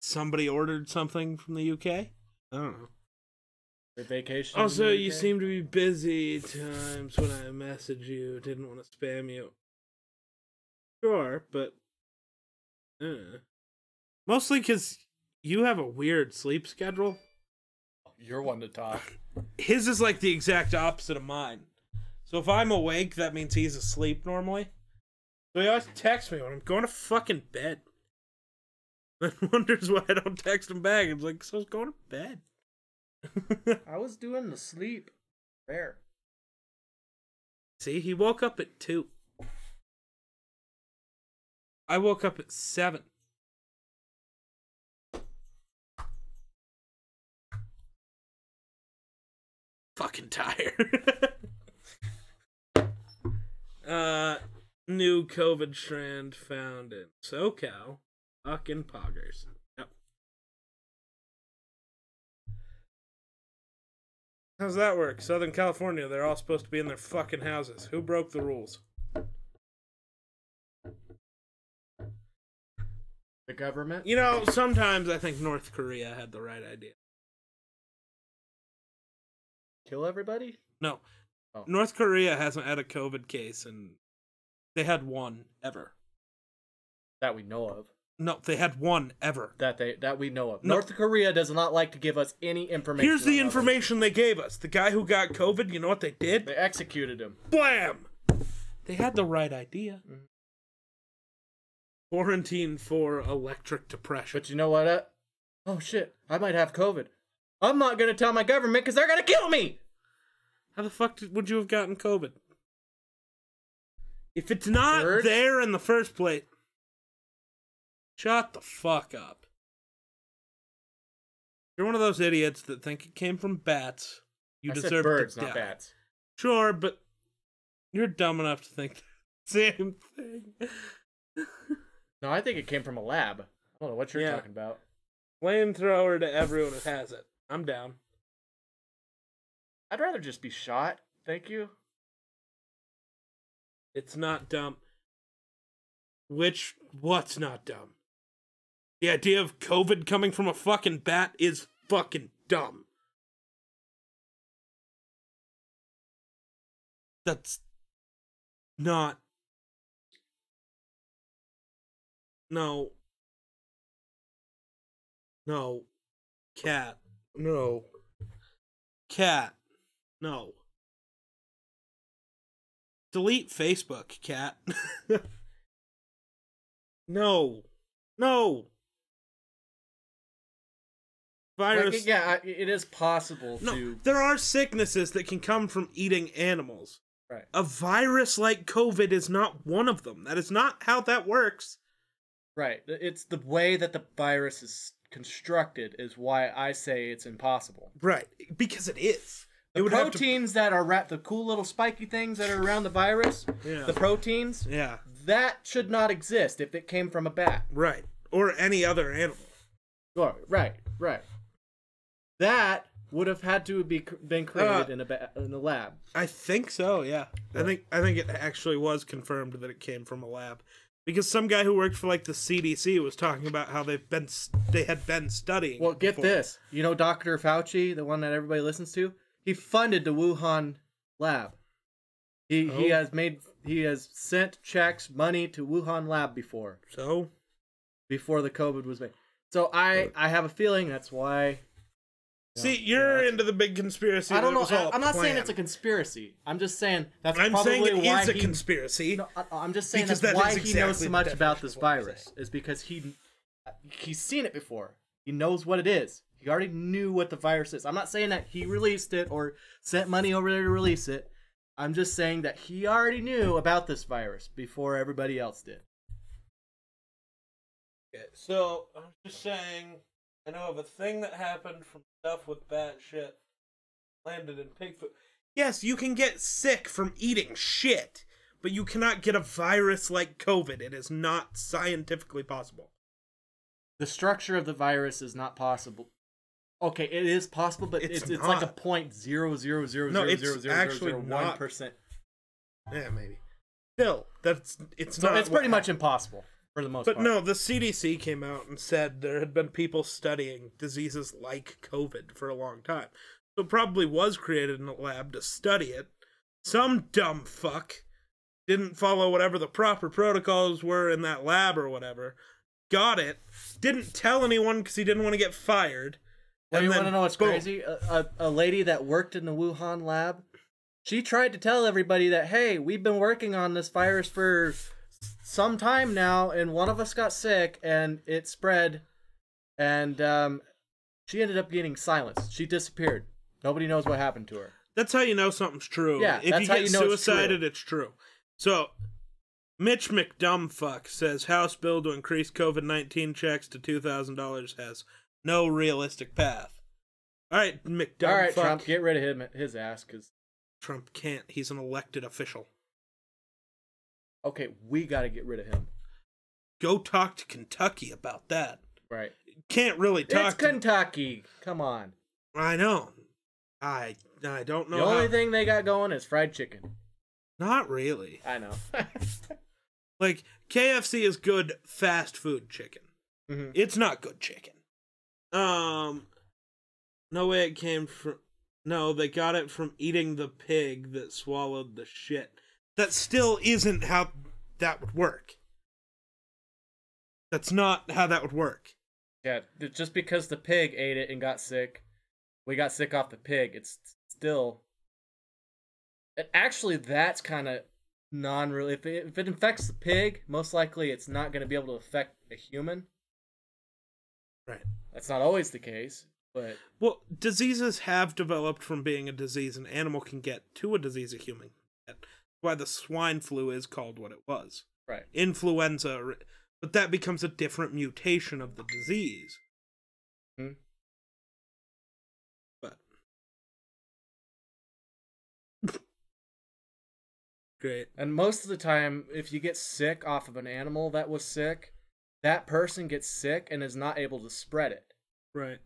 Somebody ordered something from the UK. I don't know. Their vacation. Also, you seem to be busy times when I message you. Didn't want to spam you. Sure, but mostly because you have a weird sleep schedule. You're one to talk. His is like the exact opposite of mine. So if I'm awake, that means he's asleep normally. So he always texts me when I'm going to fucking bed. Then wonders why I don't text him back. I'm like, so I was going to bed. I was doing the sleep. There. See, he woke up at 2. I woke up at 7. Fucking tired. New COVID strand found in SoCal. Fucking poggers. Yep. How's that work? Southern California, they're all supposed to be in their fucking houses. Who broke the rules? The government? You know, sometimes I think North Korea had the right idea. Kill everybody? No. Oh. North Korea hasn't had a COVID case, and they had one ever. That we know of. No, they had one ever. That we know of. No. North Korea does not like to give us any information. Here's the information they gave us. The guy who got COVID, you know what they did? They executed him. Blam! They had the right idea. Mm-hmm. Quarantine for electric depression. But you know what? Oh shit, I might have COVID. I'm not gonna tell my government because they're gonna kill me! How the fuck would you have gotten COVID? If it's not there in the first place, shut the fuck up. You're one of those idiots that think it came from bats. You deserve birds, to die. not bats. Sure, but you're dumb enough to think the same thing. No, I think it came from a lab. I don't know what you're talking about. Flamethrower to everyone who has it. I'm down. I'd rather just be shot. Thank you. It's not dumb. What's not dumb? The idea of COVID coming from a fucking bat is fucking dumb. That's not. No. No. Cat. No. Cat. No. Delete Facebook, Cat. No. No. Virus. Like, it is possible to. There are sicknesses that can come from eating animals. Right. A virus like COVID is not one of them. That is not how that works. Right. It's the way that the virus is constructed is why I say it's impossible. Right. Because it is. The proteins that are the cool little spiky things that are around the virus, the proteins, that should not exist if it came from a bat. Right. Or any other animal. Right. That would have had to be been created in a lab. I think so, yeah. I think it actually was confirmed that it came from a lab. Because some guy who worked for like the CDC was talking about how they had been studying. Well, get this. You know Dr. Fauci, the one that everybody listens to? He funded the Wuhan lab. He has sent checks, money to Wuhan lab before. So? Before the COVID was made. So I have a feeling that's why. See, you're into the big conspiracy. I don't know. I'm not saying it's a conspiracy. I'm just saying that's probably saying it why is a conspiracy. No, I'm just saying that's why he knows so much about this virus. Is because he's seen it before. He knows what it is. He already knew what the virus is. I'm not saying that he released it or sent money over there to release it. I'm just saying that he already knew about this virus before everybody else did. Okay, so I'm just saying, I know of a thing that happened from stuff with bat shit landed in pig food. Yes, you can get sick from eating shit, but you cannot get a virus like COVID. It is not scientifically possible. The structure of the virus is not possible. Okay, it is possible, but it's like a 0.0000001%. Yeah, maybe. Still, it's so not. It's pretty much impossible for the most part. But no, the CDC came out and said there had been people studying diseases like COVID for a long time. So it probably was created in a lab to study it. Some dumb fuck didn't follow whatever the proper protocols were in that lab or whatever. Got it. Didn't tell anyone because he didn't want to get fired. Well, you want to know what's crazy? A lady that worked in the Wuhan lab, she tried to tell everybody that, hey, we've been working on this virus for some time now, and one of us got sick, and it spread, and she ended up getting silenced. She disappeared. Nobody knows what happened to her. That's how you know something's true. Yeah, if you get suicided, it's true. So, Mitch McDumbfuck says House bill to increase COVID-19 checks to $2,000 has no realistic path. All right, McDumbfuck. All right, Trump, get rid of his ass, because Trump can't. He's an elected official. Okay, we got to get rid of him. Go talk to Kentucky about that. Right. Can't really talk. It's Kentucky. Come on. I know. I don't know. The only thing they got going is fried chicken. Not really. I know. Like, KFC is good fast food chicken. Mm-hmm. It's not good chicken. No way it came from... No, they got it from eating the pig that swallowed the shit. That still isn't how that would work. That's not how that would work. Yeah, just because the pig ate it and got sick, we got sick off the pig, it's still... Actually, that's kind of non-real. If it infects the pig, most likely it's not going to be able to affect a human. Right. That's not always the case, but... Well, diseases have developed from being a disease an animal can get to a disease a human can get. That's why the swine flu is called what it was. Right. Influenza, but that becomes a different mutation of the disease. Hmm. But... Great. And most of the time, if you get sick off of an animal that was sick, that person gets sick and is not able to spread it. Right.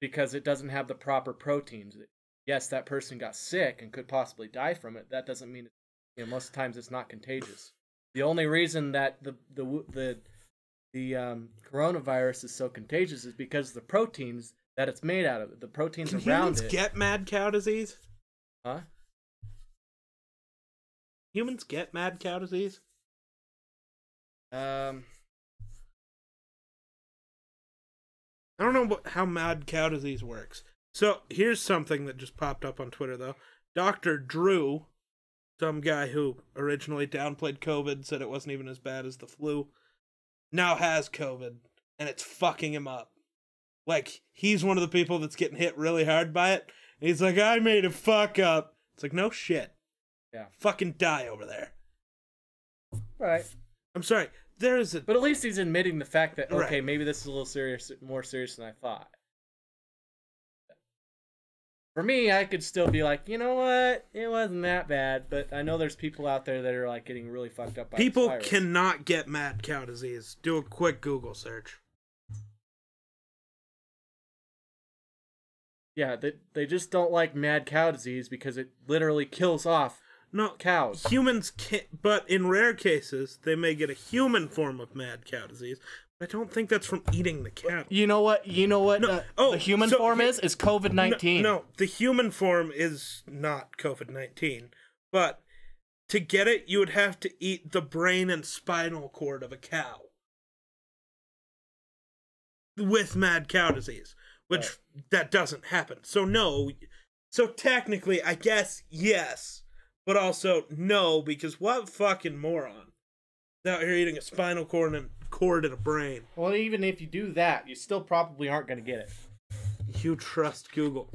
Because it doesn't have the proper proteins. Yes, that person got sick and could possibly die from it. That doesn't mean, most times it's not contagious. The only reason that the coronavirus is so contagious is because the proteins that it's made out of, the proteins Can around humans it. Get mad cow disease? Huh? Humans get mad cow disease? I don't know how mad cow disease works. So, here's something that just popped up on Twitter, though. Dr. Drew, some guy who originally downplayed COVID, said it wasn't even as bad as the flu, now has COVID, and it's fucking him up. Like, he's one of the people that's getting hit really hard by it. And he's like, I made a fuck up. It's like, no shit. Yeah. Fucking die over there. Right. I'm sorry. There is a... But at least he's admitting the fact that, okay, Right. maybe this is a little more serious than I thought. For me, I could still be like, you know what? It wasn't that bad, but I know there's people out there that are like getting really fucked up by this People virus. cannot get mad cow disease. Do a quick Google search. Yeah, they just don't like mad cow disease because it literally kills off cows. Humans can't, but in rare cases, they may get a human form of mad cow disease. But I don't think that's from eating the cow. You know what? No, the human form is COVID-19. No, the human form is not COVID-19. But to get it, you would have to eat the brain and spinal cord of a cow with mad cow disease, which that doesn't happen. So no. So technically, I guess yes. But also, no, because what fucking moron is out here eating a spinal cord cord in a brain. Well, even if you do that, you still probably aren't going to get it. You trust Google.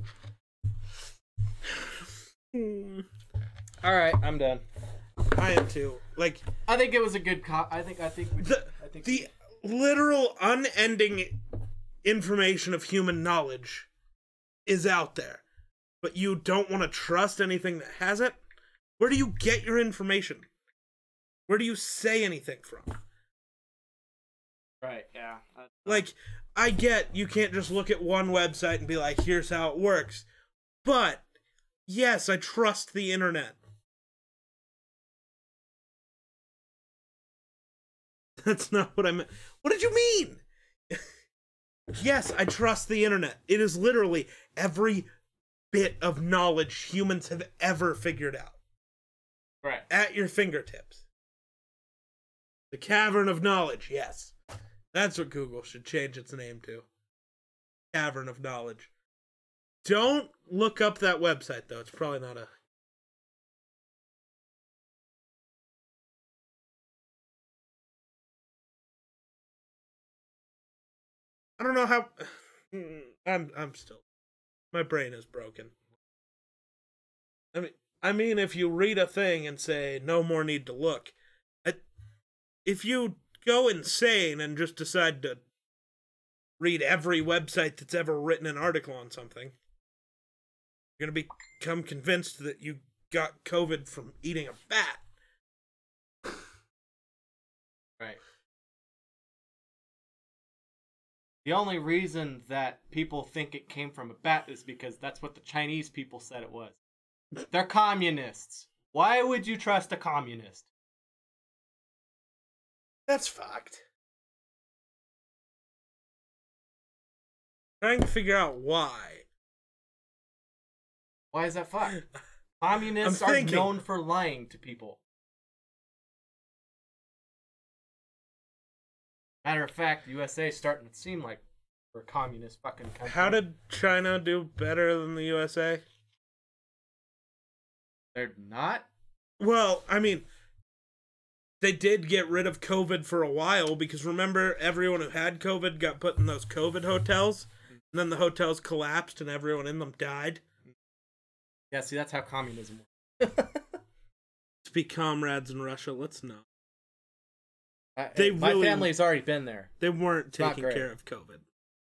All right, I'm done. I am too. Like, I think it was a good the literal unending information of human knowledge is out there, but you don't want to trust anything that has it. Where do you get your information? Where do you say anything from? Right, yeah. Like, I get you can't just look at one website and be like, here's how it works. But, yes, I trust the internet. That's not what I meant. What did you mean? Yes, I trust the internet. It is literally every bit of knowledge humans have ever figured out. Right. At your fingertips. The Cavern of Knowledge, yes. That's what Google should change its name to. Cavern of Knowledge. Don't look up that website, though. It's probably not a... I don't know how... I'm still... My brain is broken. I mean, if you read a thing and say, no more need to look, if you go insane and just decide to read every website that's ever written an article on something, you're going to become convinced that you got COVID from eating a bat. Right. The only reason that people think it came from a bat is because that's what the Chinese people said it was. They're communists. Why would you trust a communist? That's fucked. Trying to figure out why. Why is that fucked? Communists are known for lying to people. Matter of fact, the USA is starting to seem like we're a communist fucking country. How did China do better than the USA? They're not? Well, I mean, they did get rid of COVID for a while because remember everyone who had COVID got put in those COVID hotels and then the hotels collapsed and everyone in them died. Yeah, see, that's how communism works. Let's be comrades in Russia. Let's not. My family's already been there. They weren't taking care of COVID.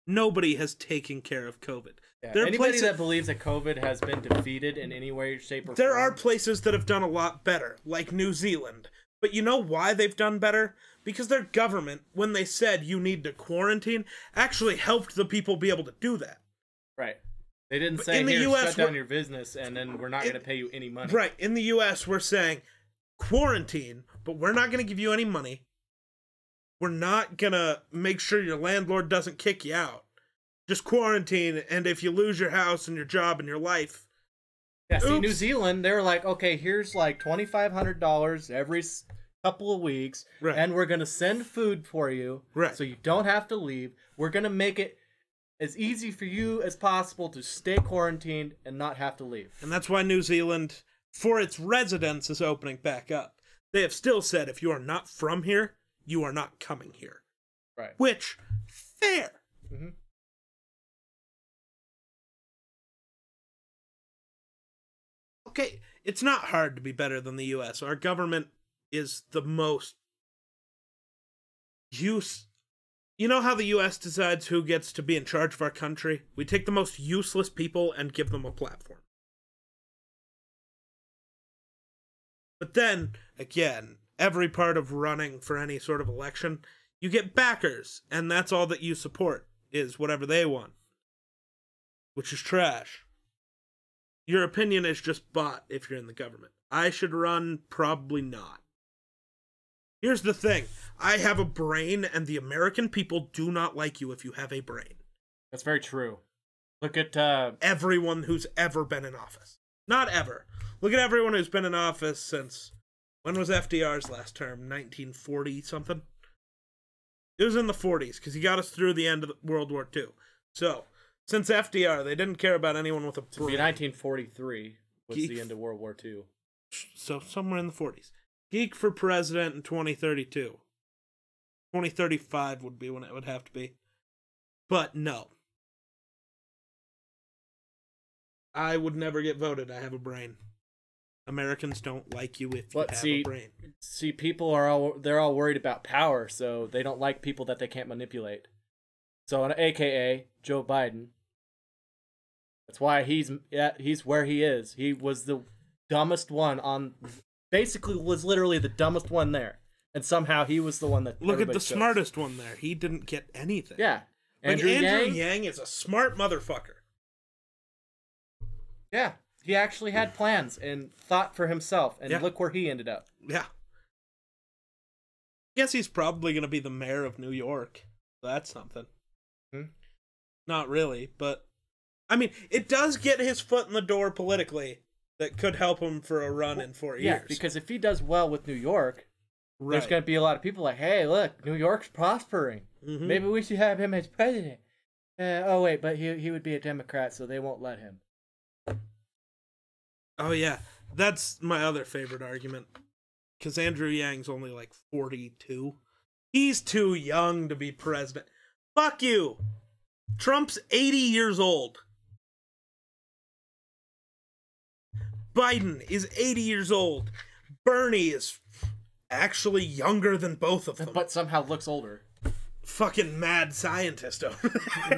Nobody has taken care of COVID. Yeah. Anybody that believes that COVID has been defeated in any way, shape, or form. There are places that have done a lot better, like New Zealand. But you know why they've done better? Because their government, when they said you need to quarantine, actually helped the people be able to do that. Right. They didn't say, here, shut down your business, and then we're not going to pay you any money. Right. In the U.S., we're saying, quarantine, but we're not going to give you any money. We're not going to make sure your landlord doesn't kick you out. Just quarantine, and if you lose your house and your job and your life... Yeah, see, New Zealand, they're like, okay, here's like $2,500 every couple of weeks, right. And we're going to send food for you, right. So you don't have to leave. We're going to make it as easy for you as possible to stay quarantined and not have to leave. And that's why New Zealand, for its residents, is opening back up. They have still said, if you are not from here, you are not coming here. Right. Which, fair. Mm-hmm. Okay, it's not hard to be better than the U.S. Our government is the most You know how the U.S. decides who gets to be in charge of our country? We take the most useless people and give them a platform. But then, again, every part of running for any sort of election, you get backers, and that's all that you support, is whatever they want. Which is trash. Your opinion is just bought if you're in the government. I should run? Probably not. Here's the thing. I have a brain, and the American people do not like you if you have a brain. That's very true. Look at... everyone who's ever been in office. Not ever. Look at everyone who's been in office since... When was FDR's last term? 1940-something? It was in the 40s, because he got us through the end of World War II. So... Since FDR, they didn't care about anyone with a brain. To be 1943 was the end of World War II. So somewhere in the 40s. Geek for president in 2032. 2035 would be when it would have to be. But no. I would never get voted. I have a brain. Americans don't like you if you have a brain. See, people are all worried about power, so they don't like people that they can't manipulate. So, an AKA Joe Biden. That's why he's where he is. He was the dumbest one on. Basically, was literally the dumbest one there, and somehow he was the one that. Look at the smartest one there. He didn't get anything. Yeah, Andrew Yang is a smart motherfucker. Yeah, he actually had plans and thought for himself, and look where he ended up. Yeah. I guess he's probably going to be the mayor of New York. That's something. Not really, but... I mean, it does get his foot in the door politically that could help him for a run in 4 years. Yeah, because if he does well with New York, there's going to be a lot of people like, hey, look, New York's prospering. Maybe we should have him as president. Oh, wait, but he would be a Democrat, so they won't let him. Oh, yeah. That's my other favorite argument. Because Andrew Yang's only like 42. He's too young to be president. Fuck you! Trump's 80 years old. Biden is 80 years old. Bernie is actually younger than both of them. But somehow looks older. Fucking mad scientist over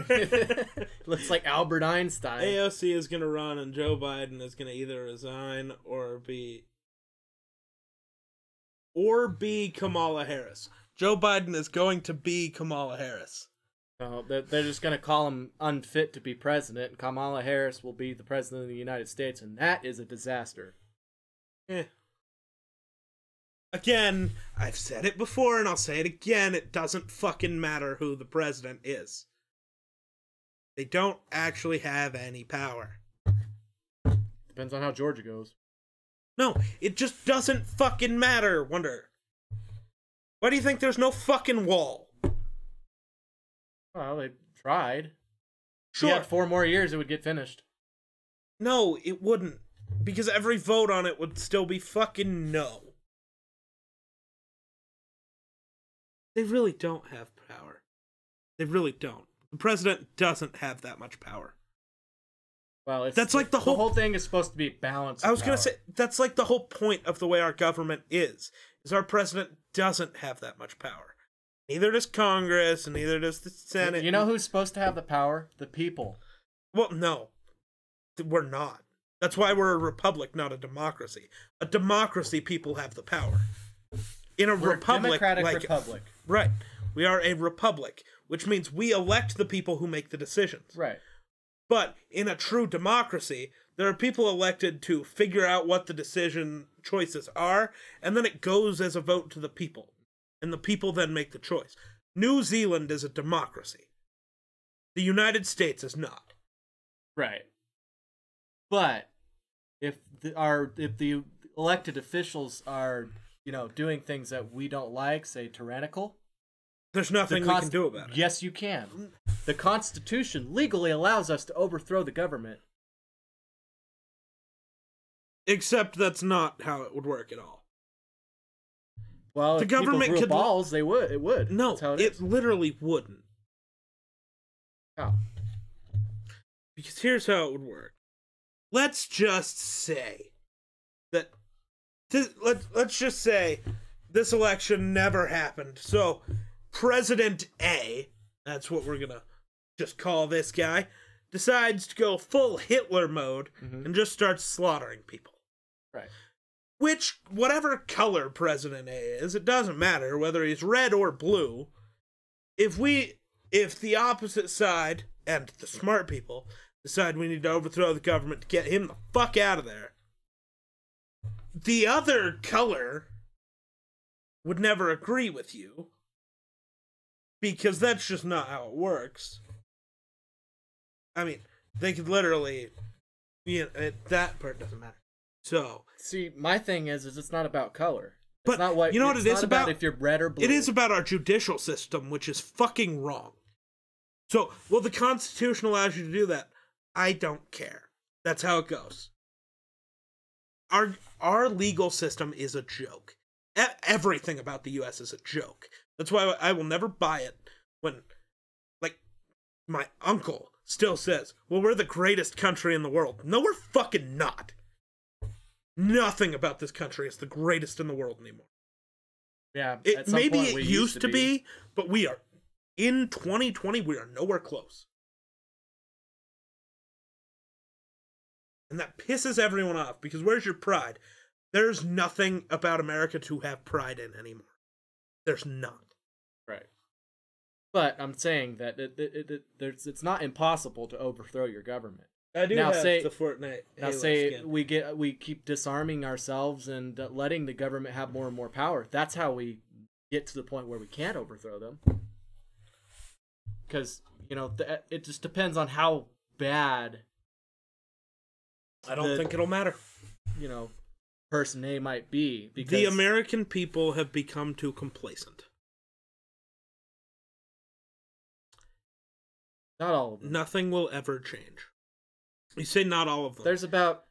there. Looks like Albert Einstein. AOC is going to run and Joe Biden is going to either resign or be Kamala Harris. Joe Biden is going to be Kamala Harris. No, they're just going to call him unfit to be president, and Kamala Harris will be the president of the United States, and that is a disaster. Again, I've said it before and I'll say it again, it doesn't fucking matter who the president is. They don't actually have any power. Depends on how Georgia goes. No, it just doesn't fucking matter, Wonder. Why do you think there's no fucking wall? Well, they tried. Sure. If you had 4 more years, it would get finished. No, it wouldn't. Because every vote on it would still be fucking no. They really don't have power. They really don't. The president doesn't have that much power. Well, that's like the whole thing is supposed to be balanced. I was going to say, that's like the whole point of the way our government is our president doesn't have that much power. Neither does Congress, and neither does the Senate. You know who's supposed to have the power? The people. Well, no. We're not. That's why we're a republic, not a democracy. A democracy, people have the power. We're republic, democratic republic. Right. We are a republic, which means we elect the people who make the decisions. Right. But in a true democracy, there are people elected to figure out what the decision choices are, and then it goes as a vote to the people. And the people then make the choice. New Zealand is a democracy. The United States is not. Right. But if the elected officials are, doing things that we don't like, say tyrannical, there's nothing we can do about it. Yes, you can. The Constitution legally allows us to overthrow the government. Except that's not how it would work at all. Well, the if government could balls, they would. It would. No, it literally wouldn't. How? Because here's how it would work. Let's just say that let's just say this election never happened. So President A, that's what we're gonna just call this guy, decides to go full Hitler mode and just starts slaughtering people. Right. Which, whatever color President A is, it doesn't matter whether he's red or blue. If the opposite side, and the smart people, decide we need to overthrow the government to get him the fuck out of there, the other color would never agree with you. Because that's just not how it works. I mean, they could literally, that part doesn't matter. So, see, my thing is it's not about color. But it's not what, you know what it is about? If you're red or blue. It is about our judicial system, which is fucking wrong. So, well, the Constitution allows you to do that. I don't care. That's how it goes. Our legal system is a joke. Everything about the U.S. is a joke. That's why I will never buy it when, like, my uncle still says, well, we're the greatest country in the world. No, we're fucking not. Nothing about this country is the greatest in the world anymore. Yeah, Maybe it used to be, but we are, in 2020, we are nowhere close. And that pisses everyone off, because where's your pride? There's nothing about America to have pride in anymore. There's none. Right. But I'm saying that it's not impossible to overthrow your government. I do now have say, the Fortnite Now Halo say skin. we keep disarming ourselves and letting the government have more and more power. That's how we get to the point where we can't overthrow them. Because, you know, it just depends on how bad... I don't think it'll matter. You know, person A might be. Because the American people have become too complacent. Not all of them. Nothing will ever change. You say not all of them. There's about,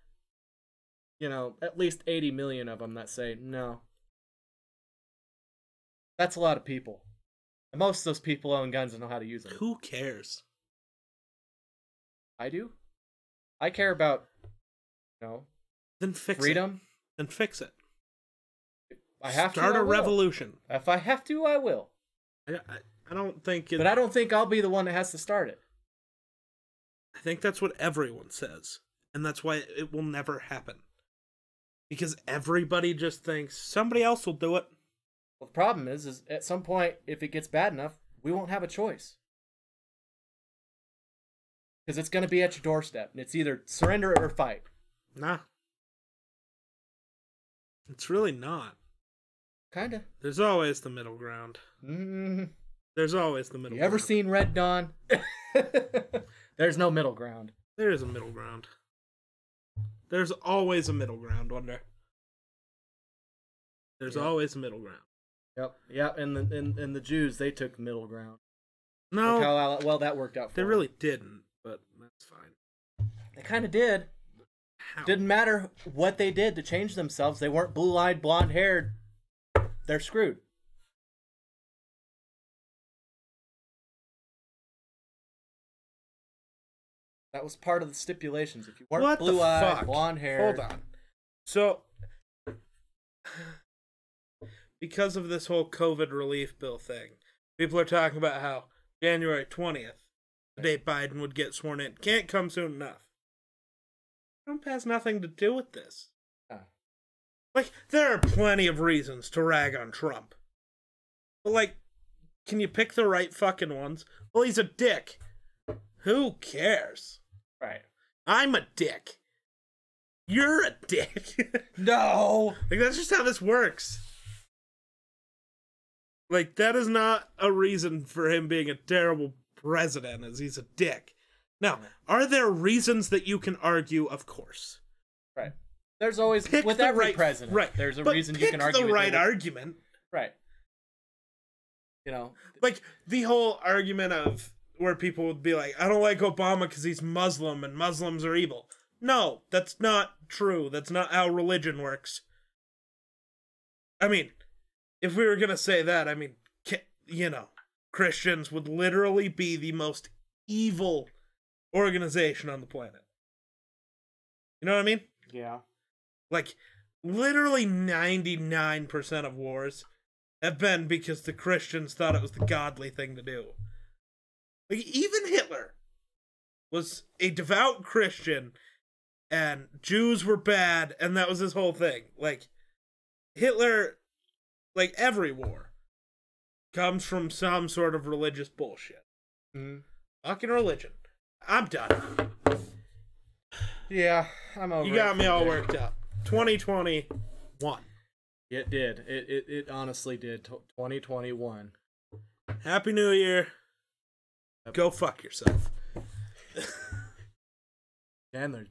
you know, at least 80 million of them that say no. That's a lot of people. And most of those people own guns and know how to use them. Who cares? I do. I care about, you know, then fix freedom. Then fix it. I have Start to. a revolution. If I have to, I will. I don't think. But I don't think I'll be the one that has to start it. I think that's what everyone says, and that's why it will never happen. Because everybody just thinks somebody else will do it. Well, the problem is at some point, if it gets bad enough, we won't have a choice. Because it's going to be at your doorstep, and it's either surrender or fight. Nah. It's really not. Kinda. There's always the middle ground. There's always the middle ground. You ever seen Red Dawn? There's no middle ground. There is a middle ground. There's always a middle ground, Wonder. There's always a middle ground. Yep. And the Jews, they took middle ground. No. Look how well that worked out for them. They really didn't, but that's fine. They kind of did. How? Didn't matter what they did to change themselves. They weren't blue-eyed, blonde-haired. They're screwed. That was part of the stipulations. If you weren't blue-eyed, blonde-haired... Hold on. So, because of this whole COVID relief bill thing, people are talking about how January 20th, the day Biden would get sworn in, can't come soon enough. Trump has nothing to do with this. Like, there are plenty of reasons to rag on Trump. But, like, can you pick the right fucking ones? Well, he's a dick. Who cares? Right. I'm a dick. You're a dick. No! Like, that's just how this works. Like, that is not a reason for him being a terrible president, as he's a dick. Now, are there reasons that you can argue? Of course. Right. There's always, pick with the every right, president, right. There's a but reason you can argue the right argument. Right. You know. Like, the whole argument of where people would be like, I don't like Obama because he's Muslim and Muslims are evil. No, that's not true. That's not how religion works. I mean, if we were going to say that, I mean, you know, Christians would literally be the most evil organization on the planet. You know what I mean? Yeah. Like, literally 99% of wars have been because the Christians thought it was the godly thing to do. Like, even Hitler was a devout Christian, and Jews were bad, and that was his whole thing. Like, Hitler, like, every war comes from some sort of religious bullshit. Fucking religion. I'm done. Yeah, I'm over it. You got me all worked up. 2021. It did. It honestly did. 2021. Happy New Year. Go fuck yourself. And there's